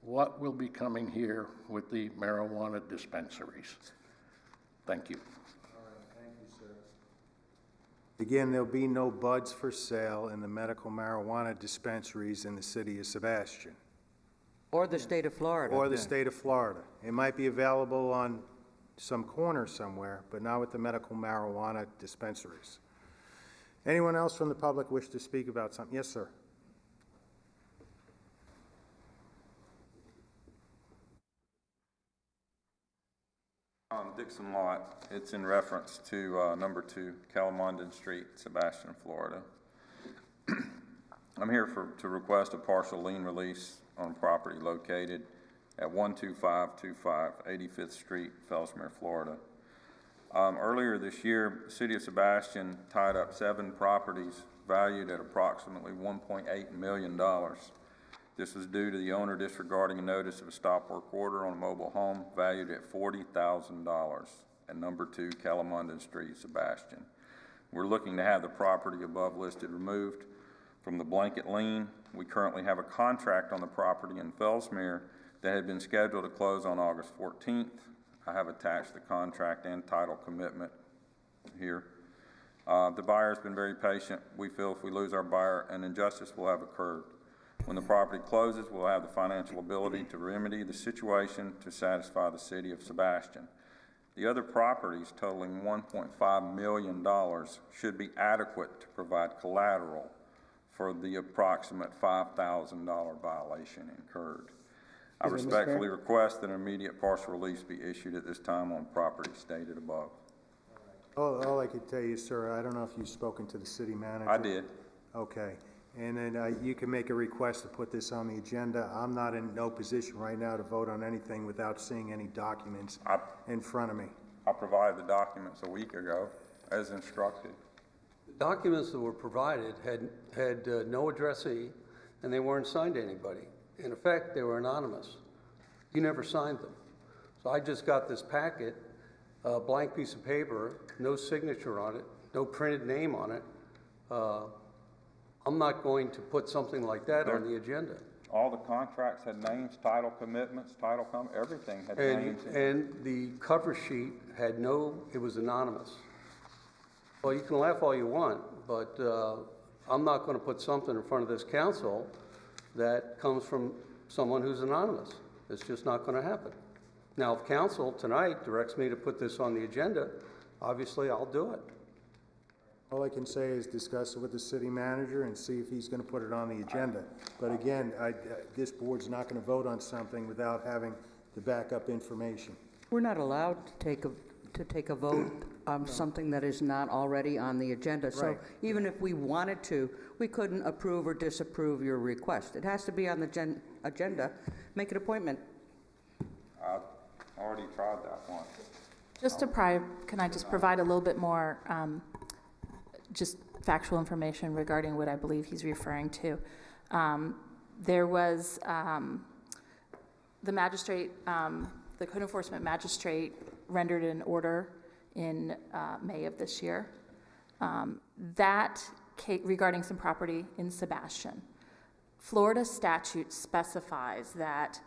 what will be coming here with the marijuana dispensaries? Thank you. All right, thank you, sir. Again, there'll be no buds for sale in the medical marijuana dispensaries in the city of Sebastian. Or the state of Florida. or the state of Florida. It might be available on some corner somewhere, but not with the medical marijuana dispensaries. Anyone else from the public wish to speak about something? Yes, sir. Dixon Lot. It's in reference to number 2 Calamondon Street, Sebastian, Florida. I'm here to request a partial lien release on property located at 12525 85th Street, Fellsmere, Florida. Earlier this year, the City of Sebastian tied up 7 properties valued at approximately $1.8 million. This was due to the owner disregarding a notice of a stop work order on a mobile home valued at $40,000 at number 2 Calamondon Street, Sebastian. We're looking to have the property above listed removed from the blanket lien. We currently have a contract on the property in Fellsmere that had been scheduled to close on August 14th. I have attached the contract and title commitment here. The buyer has been very patient. We feel if we lose our buyer, an injustice will have occurred. When the property closes, we'll have the financial ability to remedy the situation to satisfy the City of Sebastian. The other properties totaling $1.5 million should be adequate to provide collateral for the approximate $5,000 violation incurred. I respectfully request that an immediate partial release be issued at this time on property stated above. All I could tell you, sir, I don't know if you've spoken to the city manager. I did. Okay. And then you can make a request to put this on the agenda. I'm not in no position right now to vote on anything without seeing any documents in front of me. I provided the documents a week ago as instructed. The documents that were provided had no addressee, and they weren't signed to anybody. In effect, they were anonymous. You never signed them. So I just got this packet, a blank piece of paper, no signature on it, no printed name on it. I'm not going to put something like that on the agenda. All the contracts had names, title commitments, everything had names. And the cover sheet had it was anonymous. Well, you can laugh all you want, but I'm not going to put something in front of this council that comes from someone who's anonymous. It's just not going to happen. Now, if council tonight directs me to put this on the agenda, obviously I'll do it. All I can say is discuss it with the city manager and see if he's going to put it on the agenda. But again, this board's not going to vote on something without having the backup information. We're not allowed to take a vote on something that is not already on the agenda. So Right. even if we wanted to, we couldn't approve or disapprove your request. It has to be on the agenda. Make an appointment. I already tried that once. Can I just provide a little bit more just factual information regarding what I believe he's referring to? There was the magistrate, the code enforcement magistrate rendered an order in May of this year regarding some property in Sebastian. Florida statute specifies that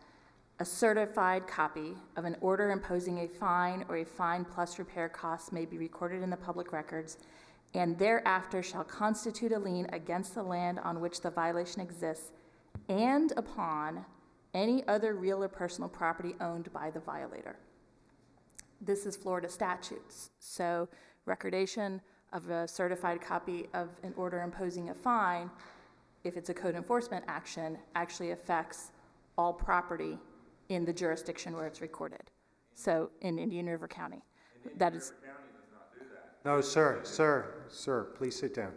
a certified copy of an order imposing a fine or a fine plus repair costs may be recorded in the public records and thereafter shall constitute a lien against the land on which the violation exists and upon any other real or personal property owned by the violator. This is Florida statutes. So recordation of a certified copy of an order imposing a fine, if it's a code enforcement action, actually affects all property in the jurisdiction where it's recorded. So in Indian River County. That is. No, sir, please sit down.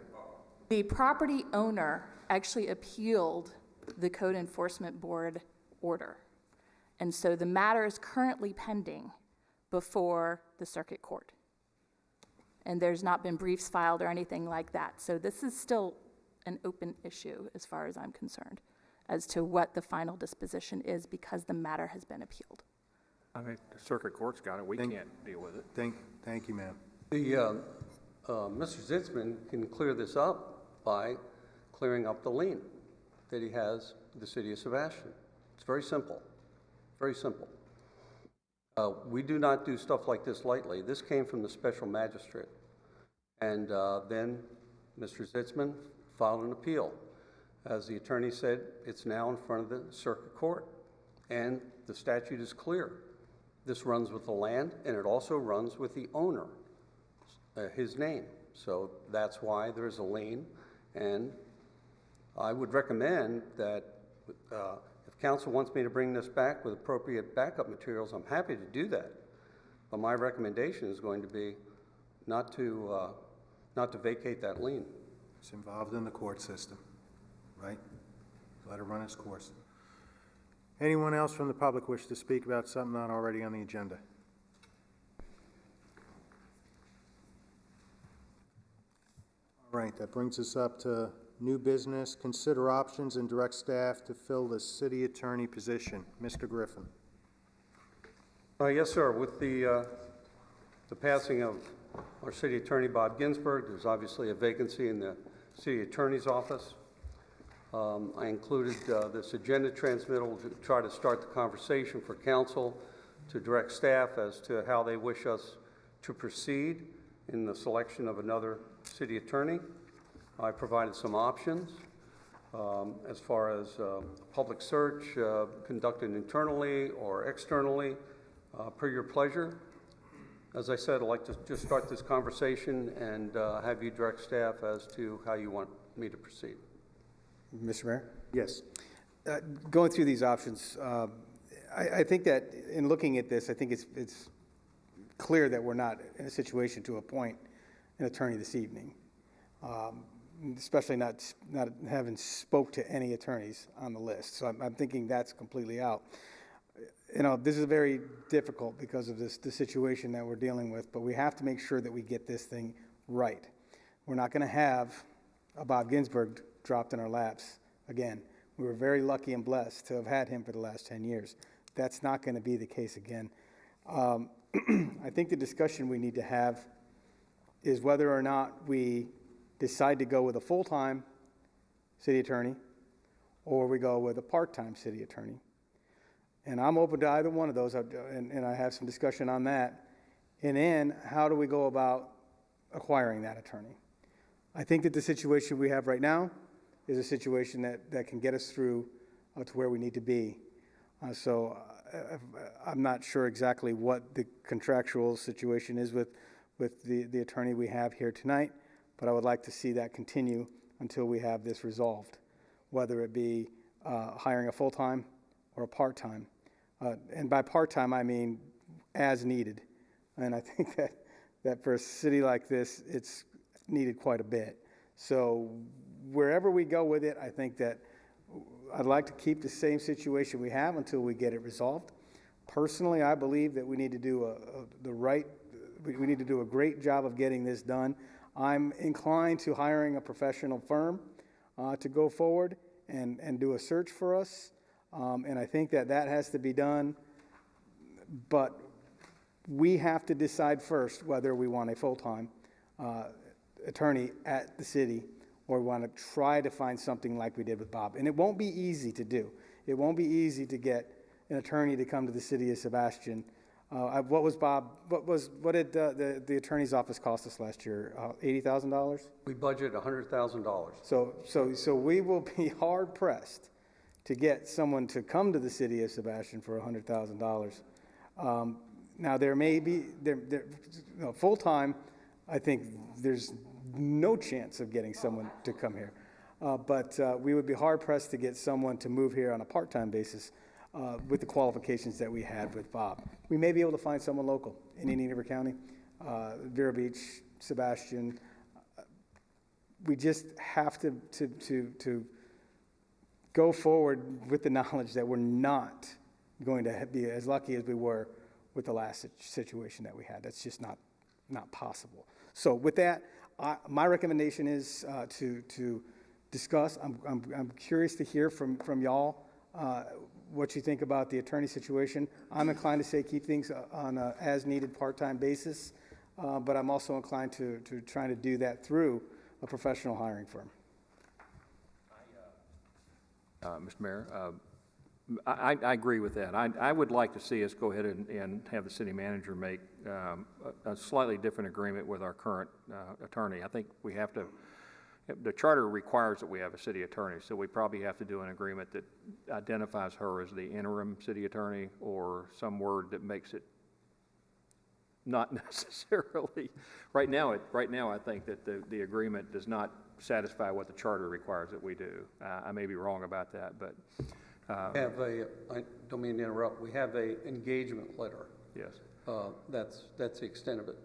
The property owner actually appealed the code enforcement board order. And so the matter is currently pending before the circuit court. And there's not been briefs filed or anything like that. So this is still an open issue as far as I'm concerned as to what the final disposition is because the matter has been appealed. I mean, the circuit court's got it. We can't deal with it. Thank you, ma'am. Mr. Zitzman can clear this up by clearing up the lien that he has with the city of Sebastian. It's very simple, very simple. We do not do stuff like this lightly. This came from the special magistrate. And then Mr. Zitzman filed an appeal. As the attorney said, it's now in front of the circuit court. And the statute is clear. This runs with the land, and it also runs with the owner, his name. So that's why there's a lien, and I would recommend that if council wants me to bring this back with appropriate backup materials, I'm happy to do that. But my recommendation is going to be not to vacate that lien. It's involved in the court system, right? Let it run its course. Anyone else from the public wish to speak about something not already on the agenda? All right, that brings us up to new business. Consider options and direct staff to fill the city attorney position. Mr. Griffin. Yes, sir. With the passing of our city attorney, Bob Ginsberg, there's obviously a vacancy in the city attorney's office. I included this agenda transmittal to try to start the conversation for council to direct staff as to how they wish us to proceed in the selection of another city attorney. I provided some options as far as public search conducted internally or externally, per your pleasure. As I said, I'd like to just start this conversation and have you direct staff as to how you want me to proceed. Mr. Mayor? Yes. Going through these options, I think that in looking at this, I think it's clear that we're not in a situation to appoint an attorney this evening, especially not having spoke to any attorneys on the list. So I'm thinking that's completely out. You know, this is very difficult because of the situation that we're dealing with, but we have to make sure that we get this thing right. We're not going to have a Bob Ginsberg dropped in our laps again. We were very lucky and blessed to have had him for the last 10 years. That's not going to be the case again. I think the discussion we need to have is whether or not we decide to go with a full-time city attorney or we go with a part-time city attorney. And I'm open to either one of those, and I have some discussion on that. And then, how do we go about acquiring that attorney? I think that the situation we have right now is a situation that can get us through to where we need to be. So I'm not sure exactly what the contractual situation is with the attorney we have here tonight, but I would like to see that continue until we have this resolved, whether it be hiring a full-time or a part-time. And by part-time, I mean as needed. And I think that for a city like this, it's needed quite a bit. So wherever we go with it, I think that I'd like to keep the same situation we have until we get it resolved. Personally, I believe that we need to do we need to do a great job of getting this done. I'm inclined to hiring a professional firm to go forward and do a search for us. And I think that has to be done, but we have to decide first whether we want a full-time attorney at the city or we want to try to find something like we did with Bob. And it won't be easy to do. It won't be easy to get an attorney to come to the city of Sebastian. What did the attorney's office cost us last year? $80,000? We budget $100,000. So we will be hard pressed to get someone to come to the city of Sebastian for $100,000. Now there may be full time. I think there's no chance of getting someone to come here, but we would be hard pressed to get someone to move here on a part-time basis with the qualifications that we had with Bob. We may be able to find someone local in Indian River County, Vero Beach, Sebastian. We just have to go forward with the knowledge that we're not going to be as lucky as we were with the last situation that we had. That's just not possible. So with that, my recommendation is to discuss. I'm curious to hear from y'all what you think about the attorney situation. I'm inclined to say keep things on a as-needed part-time basis, but I'm also inclined to try to do that through a professional hiring firm. Mr. Mayor, I agree with that. I would like to see us go ahead and have the city manager make a slightly different agreement with our current attorney. I think we have to, the charter requires that we have a city attorney, so we probably have to do an agreement that identifies her as the interim city attorney, or some word that makes it not necessarily, right now I think that the agreement does not satisfy what the charter requires that we do. I may be wrong about that, but. We have I don't mean to interrupt, we have a engagement letter. Yes. That's the extent of it.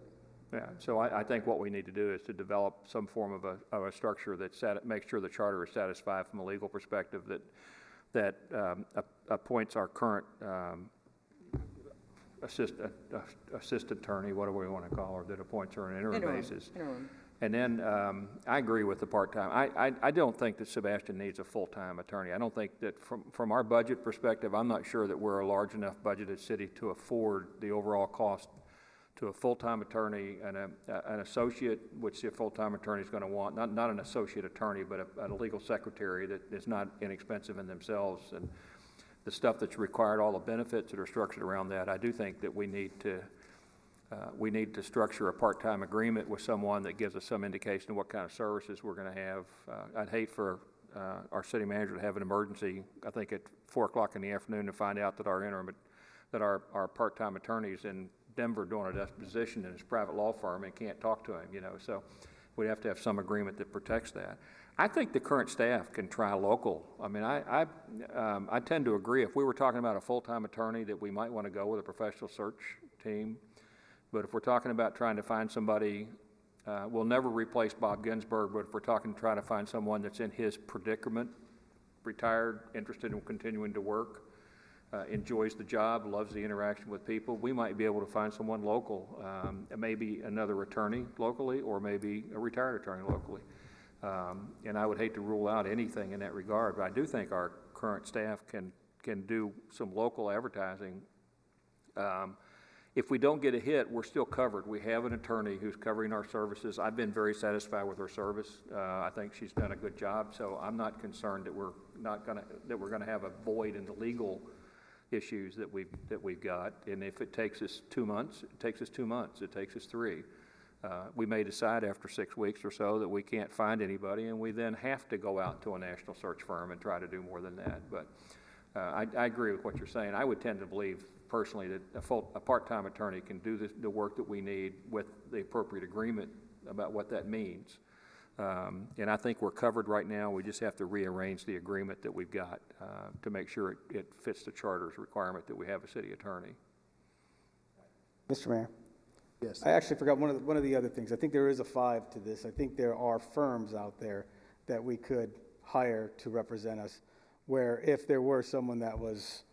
Yeah, so I think what we need to do is to develop some form of a structure that makes sure the charter is satisfied from a legal perspective, that appoints our current assistant attorney, what do we want to call her, that appoints her on an interim basis. And then I agree with the part-time. I don't think that Sebastian needs a full-time attorney. I don't think that from our budget perspective, I'm not sure that we're a large enough budgeted city to afford the overall cost to a full-time attorney and an associate, which the full-time attorney is going to want, not an associate attorney, but a legal secretary that is not inexpensive in themselves. And the stuff that's required, all the benefits that are structured around that, I do think that we need to structure a part-time agreement with someone that gives us some indication of what kind of services we're going to have. I'd hate for our city manager to have an emergency, I think at 4 o'clock in the afternoon, to find out that our part-time attorney's in Denver doing a deposition in his private law firm and can't talk to him, so we'd have to have some agreement that protects that. I think the current staff can try local. I mean, I tend to agree. If we were talking about a full-time attorney, that we might want to go with a professional search team. But if we're talking about trying to find somebody, we'll never replace Bob Ginsberg, but if we're talking to try to find someone that's in his predicament, retired, interested in continuing to work, enjoys the job, loves the interaction with people, we might be able to find someone local, maybe another attorney locally, or maybe a retired attorney locally. And I would hate to rule out anything in that regard, but I do think our current staff can do some local advertising. If we don't get a hit, we're still covered. We have an attorney who's covering our services. I've been very satisfied with her service. I think she's done a good job, so I'm not concerned that we're going to have a void in the legal issues that we've got. And if it takes us 2 months, it takes us 2 months. It takes us 3. We may decide after 6 weeks or so that we can't find anybody, and we then have to go out to a national search firm and try to do more than that. But I agree with what you're saying. I would tend to believe personally that a part-time attorney can do the work that we need with the appropriate agreement about what that means. And I think we're covered right now. We just have to rearrange the agreement that we've got to make sure it fits the charter's requirement that we have a city attorney. Mr. Mayor? Yes. I actually forgot one of the other things. I think there is a 5 to this. I think there are firms out there that we could hire to represent us, where if there were someone that was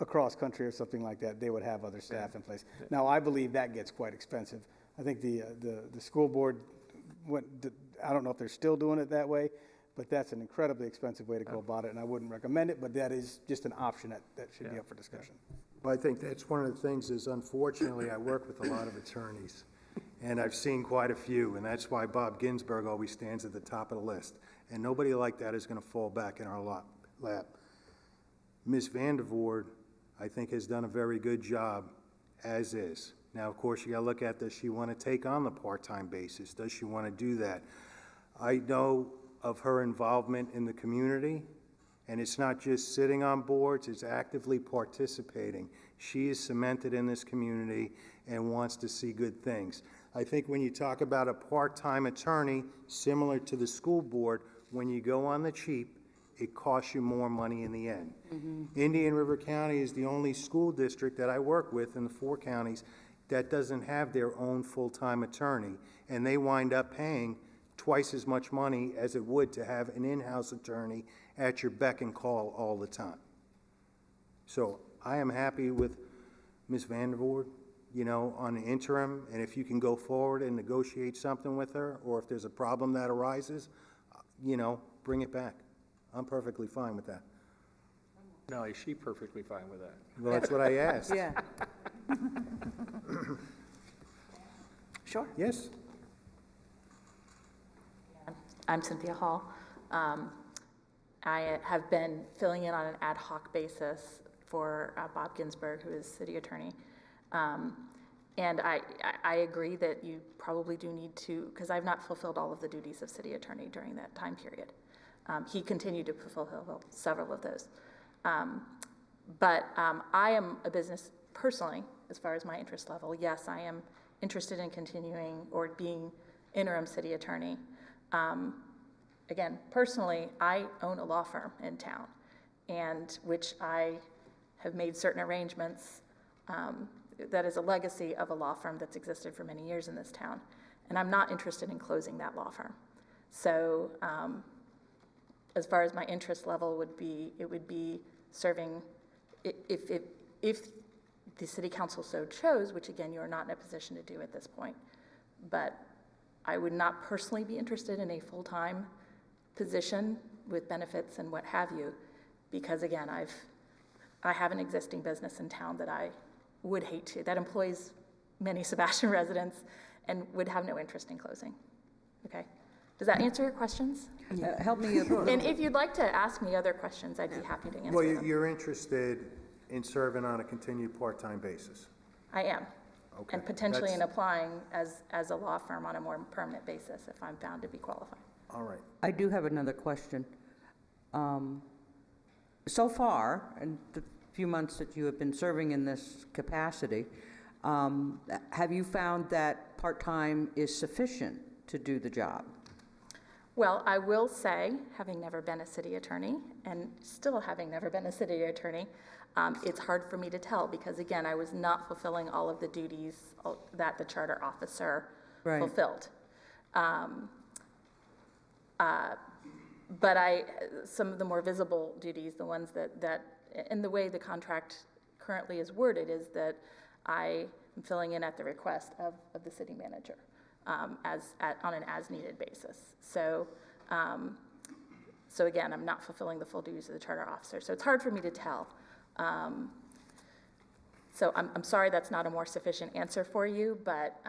across country or something like that, they would have other staff in place. Now, I believe that gets quite expensive. I think the school board I don't know if they're still doing it that way, but that's an incredibly expensive way to go about it, and I wouldn't recommend it, but that is just an option that should be up for discussion. Well, I think that's one of the things is, unfortunately, I work with a lot of attorneys, and I've seen quite a few, and that's why Bob Ginsberg always stands at the top of the list. And nobody like that is going to fall back in our lap. Ms. Vandervoort, I think, has done a very good job as is. Now, of course, you got to look at, does she want to take on the part-time basis? Does she want to do that? I know of her involvement in the community, and it's not just sitting on boards, it's actively participating. She is cemented in this community and wants to see good things. I think when you talk about a part-time attorney, similar to the school board, when you go on the cheap, it costs you more money in the end. Indian River County is the only school district that I work with in the 4 counties that doesn't have their own full-time attorney, and they wind up paying twice as much money as it would to have an in-house attorney at your beck and call all the time. So I am happy with Ms. Vandervoort, on the interim, and if you can go forward and negotiate something with her, or if there's a problem that arises, bring it back. I'm perfectly fine with that. No, is she perfectly fine with that? Well, that's what I asked. Yeah. Sure. Yes. I'm Cynthia Hall. I have been filling in on an ad hoc basis for Bob Ginsberg, who is city attorney. And I agree that you probably do need to, because I've not fulfilled all of the duties of city attorney during that time period. He continued to fulfill several of those. But I am a business personally, as far as my interest level. Yes, I am interested in continuing or being interim city attorney. Again, personally, I own a law firm in town, and which I have made certain arrangements that is a legacy of a law firm that's existed for many years in this town. And I'm not interested in closing that law firm. So as far as my interest level would be, it would be serving, if the city council so chose, which again, you are not in a position to do at this point, but I would not personally be interested in a full-time position with benefits and what have you, because again, I have an existing business in town that I would hate to, that employs many Sebastian residents and would have no interest in closing. Okay? Does that answer your questions? Help me a little. And if you'd like to ask me other questions, I'd be happy to answer Well, them. you're interested in serving on a continued part-time basis? I am. Okay. And potentially That's- in applying as a law firm on a more permanent basis if I'm found to be qualified. All right. I do have another question. So far, in the few months that you have been serving in this capacity, have you found that part-time is sufficient to do the job? Well, I will say, having never been a city attorney and still having never been a city attorney, it's hard for me to tell because, again, I was not fulfilling all of the duties that the charter officer fulfilled. But some of the more visible duties, the ones that and the way the contract currently is worded is that I am filling in at the request of the city manager on an as-needed basis. So again, I'm not fulfilling the full duties of the charter officer. So it's hard for me to tell. So I'm sorry that's not a more sufficient answer for you, but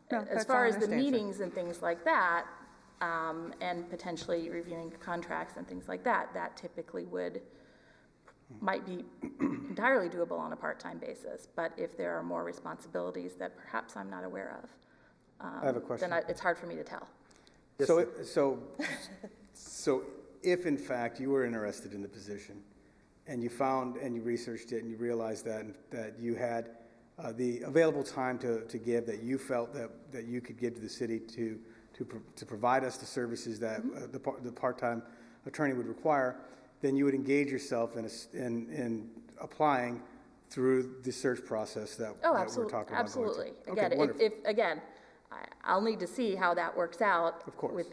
as far as the meetings and things like that, and potentially reviewing contracts and things like that, that typically might be entirely doable on a part-time basis. But if there are more responsibilities that perhaps I'm not aware of, I have a question. then it's hard for me to tell. So if in fact you were interested in the position and you found and you researched it and you realized that you had the available time to give that you felt that you could give to the city to provide us the services that the part-time attorney would require, then you would engage yourself in applying through the search process that we're talking about. Absolutely. Okay, Again, I'll need to see how that works out. Of course.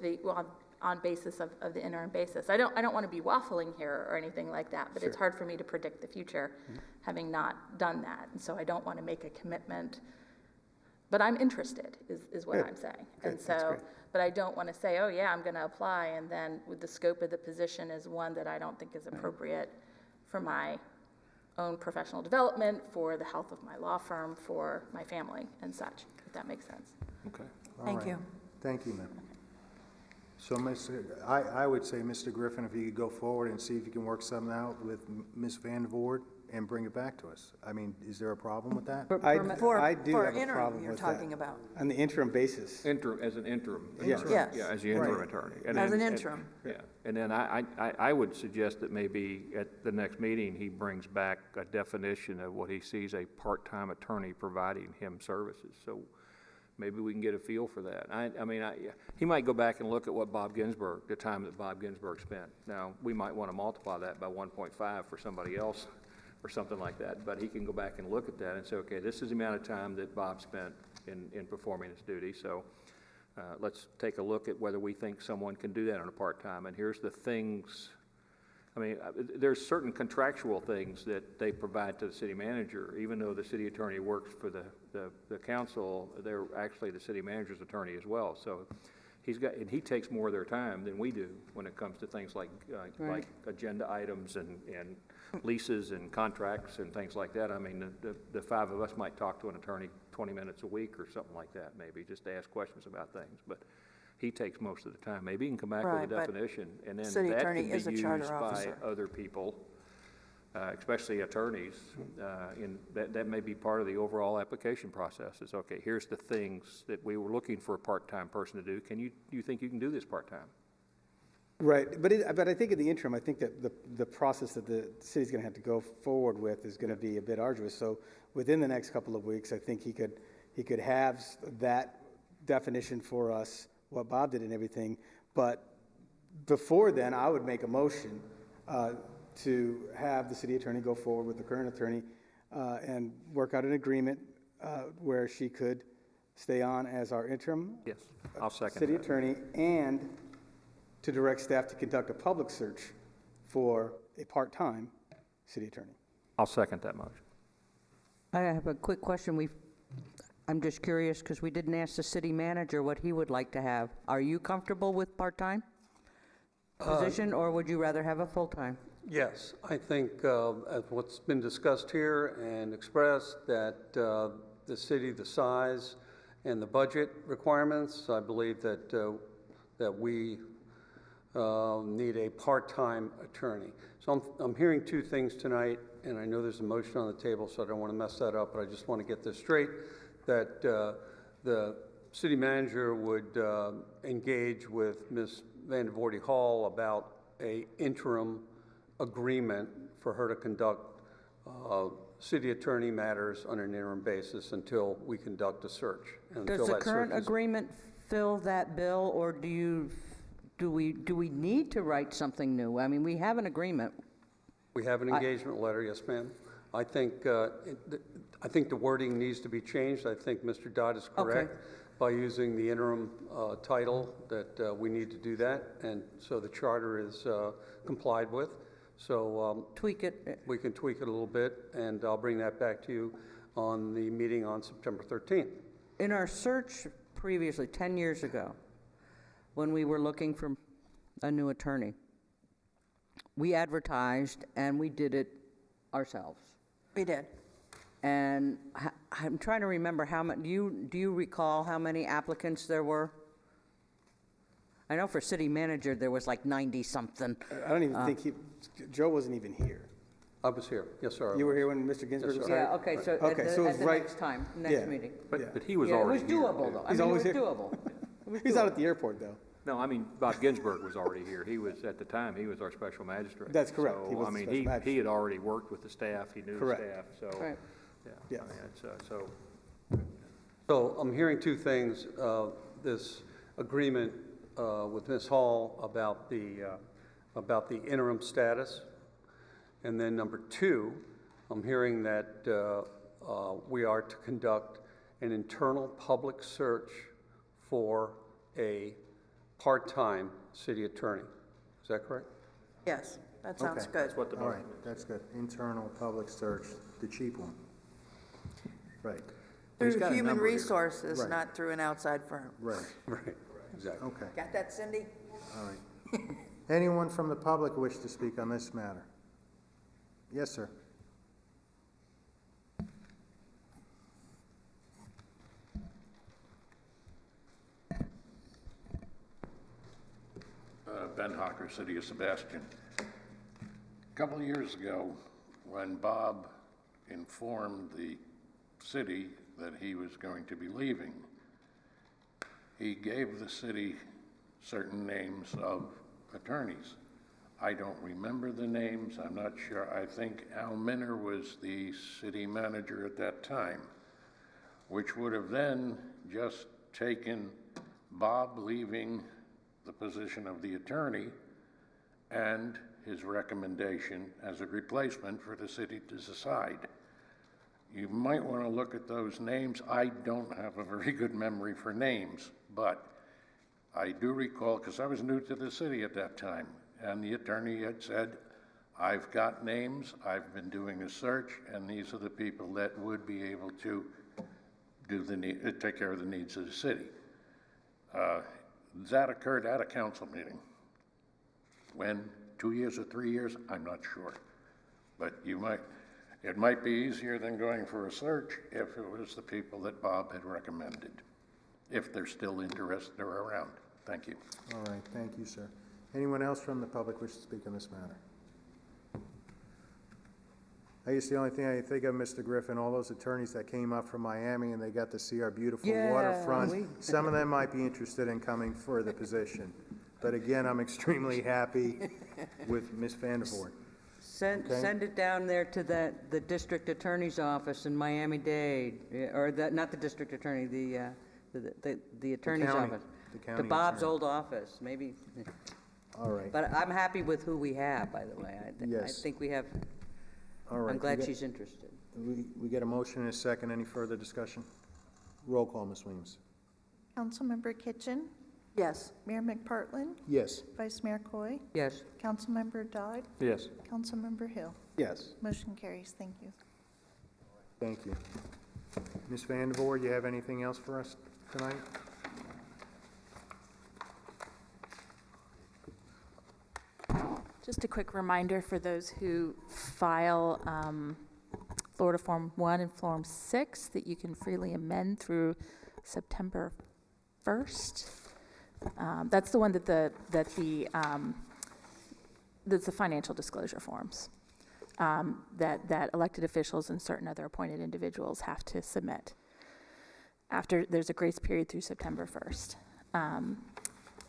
On basis of the interim basis. I don't want to be waffling here or anything like that, but it's hard for me to predict the future, having not done that. And so I don't want to make a commitment, but I'm interested is what I'm saying. And so, but I don't want to say, oh yeah, I'm going to apply, and then with the scope of the position is one that I don't think is appropriate for my own professional development, for the health of my law firm, for my family and such, if that makes sense. Okay. Thank you. Thank you, ma'am. So, I would say, Mr. Griffin, if you could go forward and see if you can work something out with Ms. Van Voort and bring it back to us. I mean, is there a problem with that? I do have a interim, problem you're with talking that. about. On the interim basis. As an interim. Yes. Yes. Yeah, as the interim attorney. As an interim. Yeah, and then I would suggest that maybe at the next meeting, he brings back a definition of what he sees a part-time attorney providing him services. So maybe we can get a feel for that. He might go back and look at what the time that Bob Ginsburg spent. Now, we might want to multiply that by 1.5 for somebody else or something like that, but he can go back and look at that and say, okay, this is the amount of time that Bob spent in performing his duty. So let's take a look at whether we think someone can do that on a part-time. And here's the things. There's certain contractual things that they provide to the city manager. Even though the city attorney works for the council, they're actually the city manager's attorney as well. So he takes more of their time than we do when it comes to things like agenda items and leases and contracts and things like that. The five of us might talk to an attorney 20 minutes a week or something like that, maybe, just to ask questions about things. But he takes most of the time. Maybe he can come back with a definition, and then City that attorney can be is a charter used by officer. other people especially attorneys, and that may be part of the overall application process. Is, okay, here's the things that we were looking for a part-time person to do. Do you think you can do this part-time? Right, but I think in the interim, I think that the process that the city's going to have to go forward with is going to be a bit arduous. So within the next couple of weeks, I think he could have that definition for us, what Bob did and everything. But before then, I would make a motion to have the city attorney go forward with the current attorney and work out an agreement where she could stay on as our interim. Yes, I'll second city that. attorney, and to direct staff to conduct a public search for a part-time city attorney. I'll second that motion. I have a quick question. I'm just curious because we didn't ask the city manager what he would like to have. Are you comfortable with part-time position, or would you rather have a full-time? Yes, I think as what's been discussed here and expressed, that the city, the size, and the budget requirements, I believe that we need a part-time attorney. So I'm hearing two things tonight, and I know there's a motion on the table, so I don't want to mess that up, but I just want to get this straight, that the city manager would engage with Ms. Vandervoorde Hall about a interim agreement for her to conduct city attorney matters on an interim basis until we conduct a search. Does the current agreement fill that bill, or do we need to write something new? I mean, we have an agreement. We have an engagement letter, yes, ma'am. I think the wording needs to be changed. I think Mr. Dodd is correct by using the interim title, that we need to do that, and so the charter is complied with. So tweak it. We can tweak it a little bit, and I'll bring that back to you on the meeting on September 13th. In our search previously, 10 years ago, when we were looking for a new attorney, we advertised and we did it ourselves. We did. And I'm trying to remember how many, do you recall how many applicants there were? I know for city manager there was like 90-something. I don't even think Joe wasn't even here. I was here, yes, sir. You were here when Mr. Ginsburg was sir. hired? Yeah, okay, so Okay, at so the, it was next meeting. But he was already here. It was doable, though. He's always it here? was doable. It was He's out doable. at the airport, though. No, I mean, Bob Ginsburg was already here. He was, at the time, he was our special magistrate. That's correct. So, He was I the mean, special magistrate. he had already worked with the staff. He knew Correct. the staff. So, Right. yeah. Yes. I mean, it's, So I'm hearing two things, this agreement with Ms. Hall about the interim status, and then number two, I'm hearing that we are to conduct an internal public search for a part-time city attorney. Is that correct? Yes, that sounds Okay. good. that's what the All motion right, that's good. Internal public search, the cheap one. Right, Through got a human number here. resources, Right. not through an outside firm. right, Right, exactly. okay, Got that, Cindy? all right. Anyone from the public wish to speak on this matter? Yes, sir. Ben Hawker, City of Sebastian. A couple of years ago, when Bob informed the city that he was going to be leaving, he gave the city certain names of attorneys. I don't remember the names, I'm not sure. I think Al Minner was the city manager at that time, which would have then just taken Bob leaving the position of the attorney and his recommendation as a replacement for the city to decide. You might want to look at those names. I don't have a very good memory for names, but I do recall, because I was new to the city at that time, and the attorney had said, I've got names, I've been doing a search, and these are the people that would be able to take care of the needs of the city. That occurred at a council meeting. When, 2 years or 3 years, I'm not sure. But it might be easier than going for a search if it was the people that Bob had recommended, if they're still interested or around. Thank you. All right, thank you, sir. Anyone else from the public wish to speak on this matter? I guess the only thing I think of, Mr. Griffin, all those attorneys that came up from Miami and they got to see our beautiful Yeah, waterfront, some of them might be interested in coming for the position. But again, I'm extremely happy with Ms. Vandervoort. Send it down there to the district attorney's office in Miami-Dade, or not the district attorney, the attorney's county, office. the county To Bob's attorney. old office, maybe. All right. But I'm happy with who we have, by the way. I Yes. think we have, All right. I'm glad We got- she's interested. We get a motion and a second. Any further discussion? Roll call, Ms. Williams. Councilmember Kitchen, Yes. Mayor McPartlin, Yes. Vice Mayor Coy, Yes. Councilmember Dodd, Yes. Councilmember Hill. Yes. Motion carries. Thank you. Thank you. Ms. Vandervoort, you have anything else for us tonight? Just a quick reminder for those who file Florida Form 1 and Form 6 that you can freely amend through September 1st. That's the one that's the financial disclosure forms that elected officials and certain other appointed individuals have to submit. After, there's a grace period through September 1st.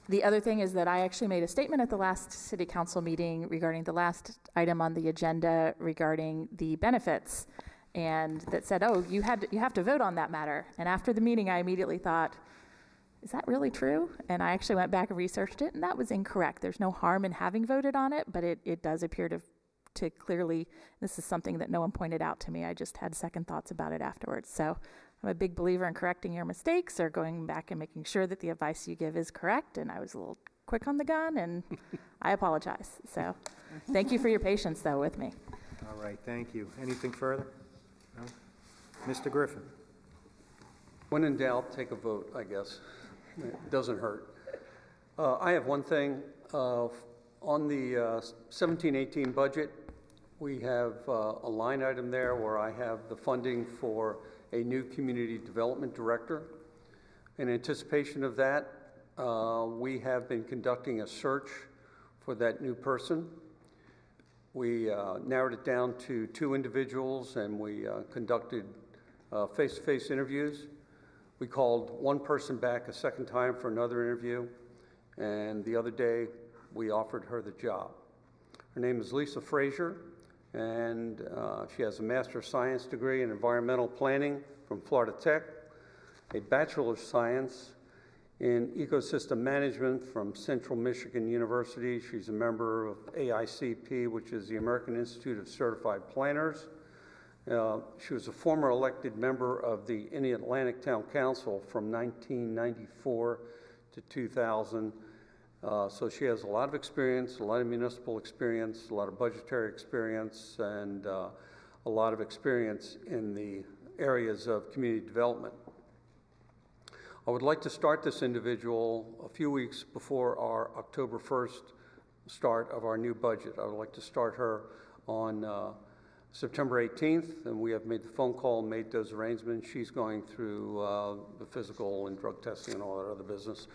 The other thing is that I actually made a statement at the last city council meeting regarding the last item on the agenda regarding the benefits, and that said, oh, you have to vote on that matter. And after the meeting, I immediately thought, is that really true? And I actually went back and researched it, and that was incorrect. There's no harm in having voted on it, but it does appear to clearly, this is something that no one pointed out to me. I just had second thoughts about it afterwards. So I'm a big believer in correcting your mistakes or going back and making sure that the advice you give is correct. And I was a little quick on the gun, and I apologize. So thank you for your patience, though, with me. All right, thank you. Anything further? No? Mr. Griffin? When in doubt, take a vote, I guess. It doesn't hurt. I have one thing. On the 17-18 budget, we have a line item there where I have the funding for a new community development director. In anticipation of that, we have been conducting a search for that new person. We narrowed it down to 2 individuals, and we conducted face-to-face interviews. We called one person back a second time for another interview, and the other day we offered her the job. Her name is Lisa Frazier, and she has a Master of Science degree in Environmental Planning from Florida Tech, a Bachelor of Science in Ecosystem Management from Central Michigan University. She's a member of AICP, which is the American Institute of Certified Planners. She was a former elected member of the Indian Atlantic Town Council from 1994 to 2000. So she has a lot of experience, a lot of municipal experience, a lot of budgetary experience, and a lot of experience in the areas of community development. I would like to start this individual a few weeks before our October 1st start of our new budget. I would like to start her on September 18th, and we have made the phone call and made those arrangements. She's going through the physical and drug testing and all that other business.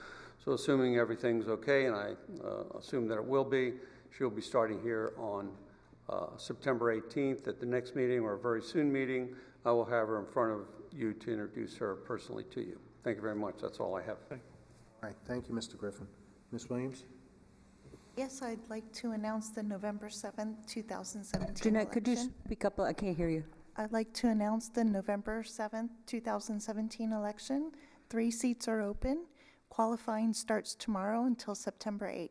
So assuming everything's okay, and I assume that it will be, she'll be starting here on September 18th. At the next meeting, or a very soon meeting, I will have her in front of you to introduce her personally to you. Thank you very much. That's all I have. All right, thank you, Mr. Griffin. Ms. Williams? Yes, I'd like to announce the November 7th, 2017 Jeanette, could you election. speak up? I can't hear you. I'd like to announce the November 7th, 2017 election. 3 seats are open. Qualifying starts tomorrow until September 8th.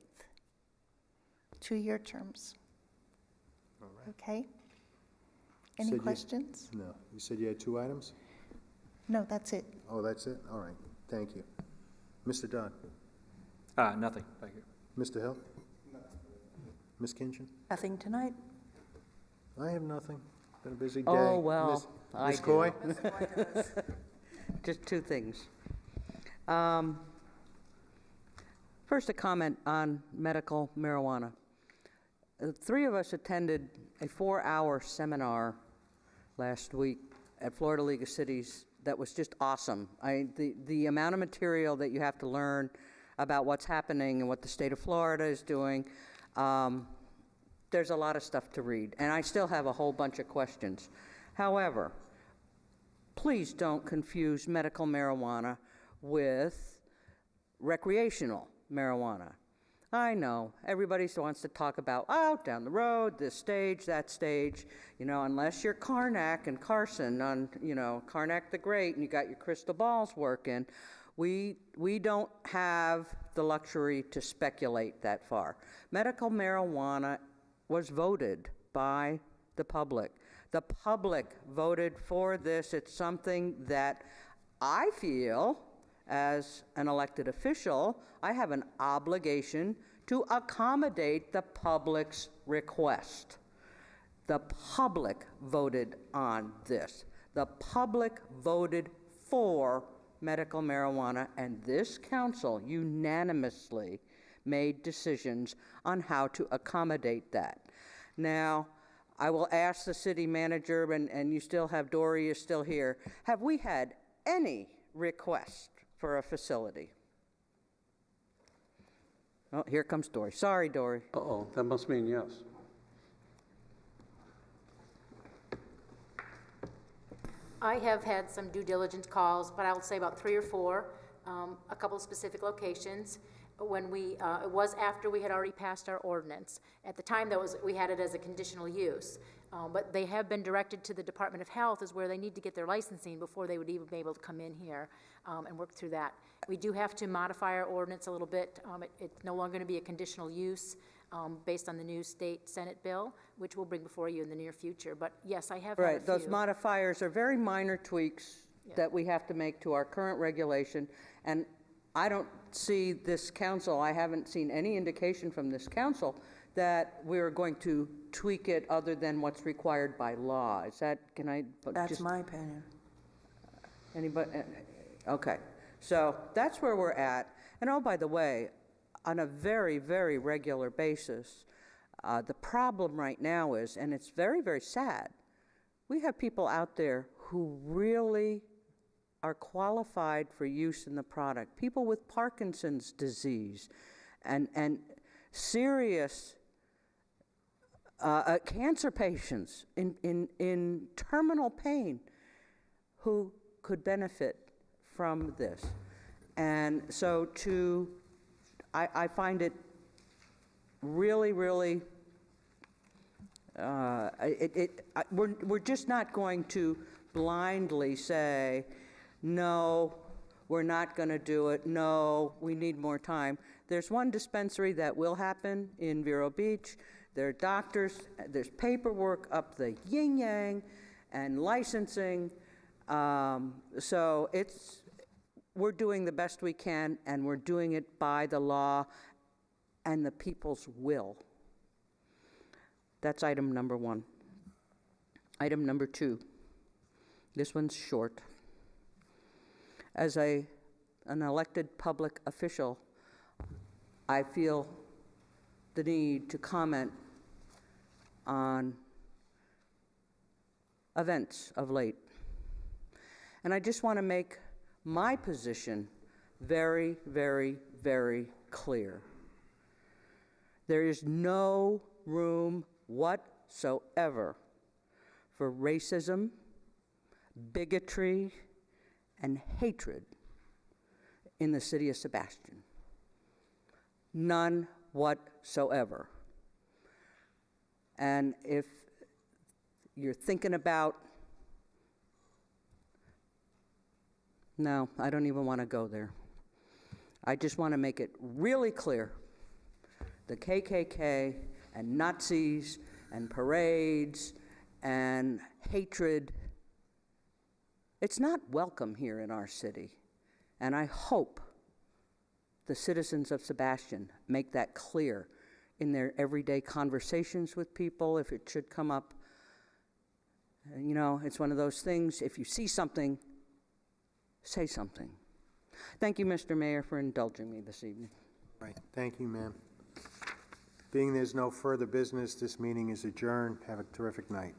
2-year terms. All right. Okay? Any Said you- questions? No. You said you had 2 items? No, that's it. Oh, that's it? All right, thank you. Mr. Dodd? Nothing, thank you. Mr. Hill? Ms. Kinchin? Nothing tonight. I have nothing. Been a busy day. Oh, well, Ms. I Ms. do. Coy? Just 2 things. First, a comment on medical marijuana. 3 of us attended a 4-hour seminar last week at Florida League of Cities that was just awesome. The amount of material that you have to learn about what's happening and what the state of Florida is doing, there's a lot of stuff to read, and I still have a whole bunch of questions. However, please don't confuse medical marijuana with recreational marijuana. I know, everybody wants to talk about, oh, down the road, this stage, that stage, you know, unless you're Karnak and Carson on, you know, Karnak the Great, and you got your crystal balls working, we don't have the luxury to speculate that far. Medical marijuana was voted by the public. The public voted for this. It's something that I feel, as an elected official, I have an obligation to accommodate the public's request. The public voted on this. The public voted for medical marijuana, and this council unanimously made decisions on how to accommodate that. Now, I will ask the city manager, and you still have, Dory is still here, have we had any request for a facility? Oh, here comes Dory. Sorry, Dory. Uh-oh, that must mean yes. I have had some due diligence calls, but I'll say about 3 or 4, a couple of specific locations. When it was after we had already passed our ordinance. At the time, we had it as a conditional use. But they have been directed to the Department of Health as where they need to get their licensing before they would even be able to come in here and work through that. We do have to modify our ordinance a little bit. It's no longer going to be a conditional use based on the new state Senate bill, which we'll bring before you in the near future. But yes, I have had a Right, few. those modifiers are very minor tweaks that we have to make to our current regulation. And I don't see this council, I haven't seen any indication from this council that we're going to tweak it other than what's required by law. Is that, can I? That's my opinion. Anybody? Okay, so that's where we're at. And oh, by the way, on a very, very regular basis, the problem right now is, and it's very, very sad, we have people out there who really are qualified for use in the product. People with Parkinson's disease and serious cancer patients in terminal pain who could benefit from this. And so I find it really, really, we're just not going to blindly say, no, we're not going to do it. No, we need more time. There's one dispensary that will happen in Vero Beach. There are doctors, there's paperwork up the yin-yang and licensing. So we're doing the best we can, and we're doing it by the law and the people's will. That's item number 1. Item number 2. This one's short. As an elected public official, I feel the need to comment on events of late. And I just want to make my position very, very, very clear. There is no room whatsoever for racism, bigotry, and hatred in the city of Sebastian. None whatsoever. And if you're thinking about, no, I don't even want to go there. I just want to make it really clear. The KKK and Nazis and parades and hatred, it's not welcome here in our city. And I hope the citizens of Sebastian make that clear in their everyday conversations with people, if it should come up. You know, it's one of those things, if you see something, say something. Thank you, Mr. Mayor, for indulging me this evening. Right, thank you, ma'am. Being there's no further business, this meeting is adjourned. Have a terrific night.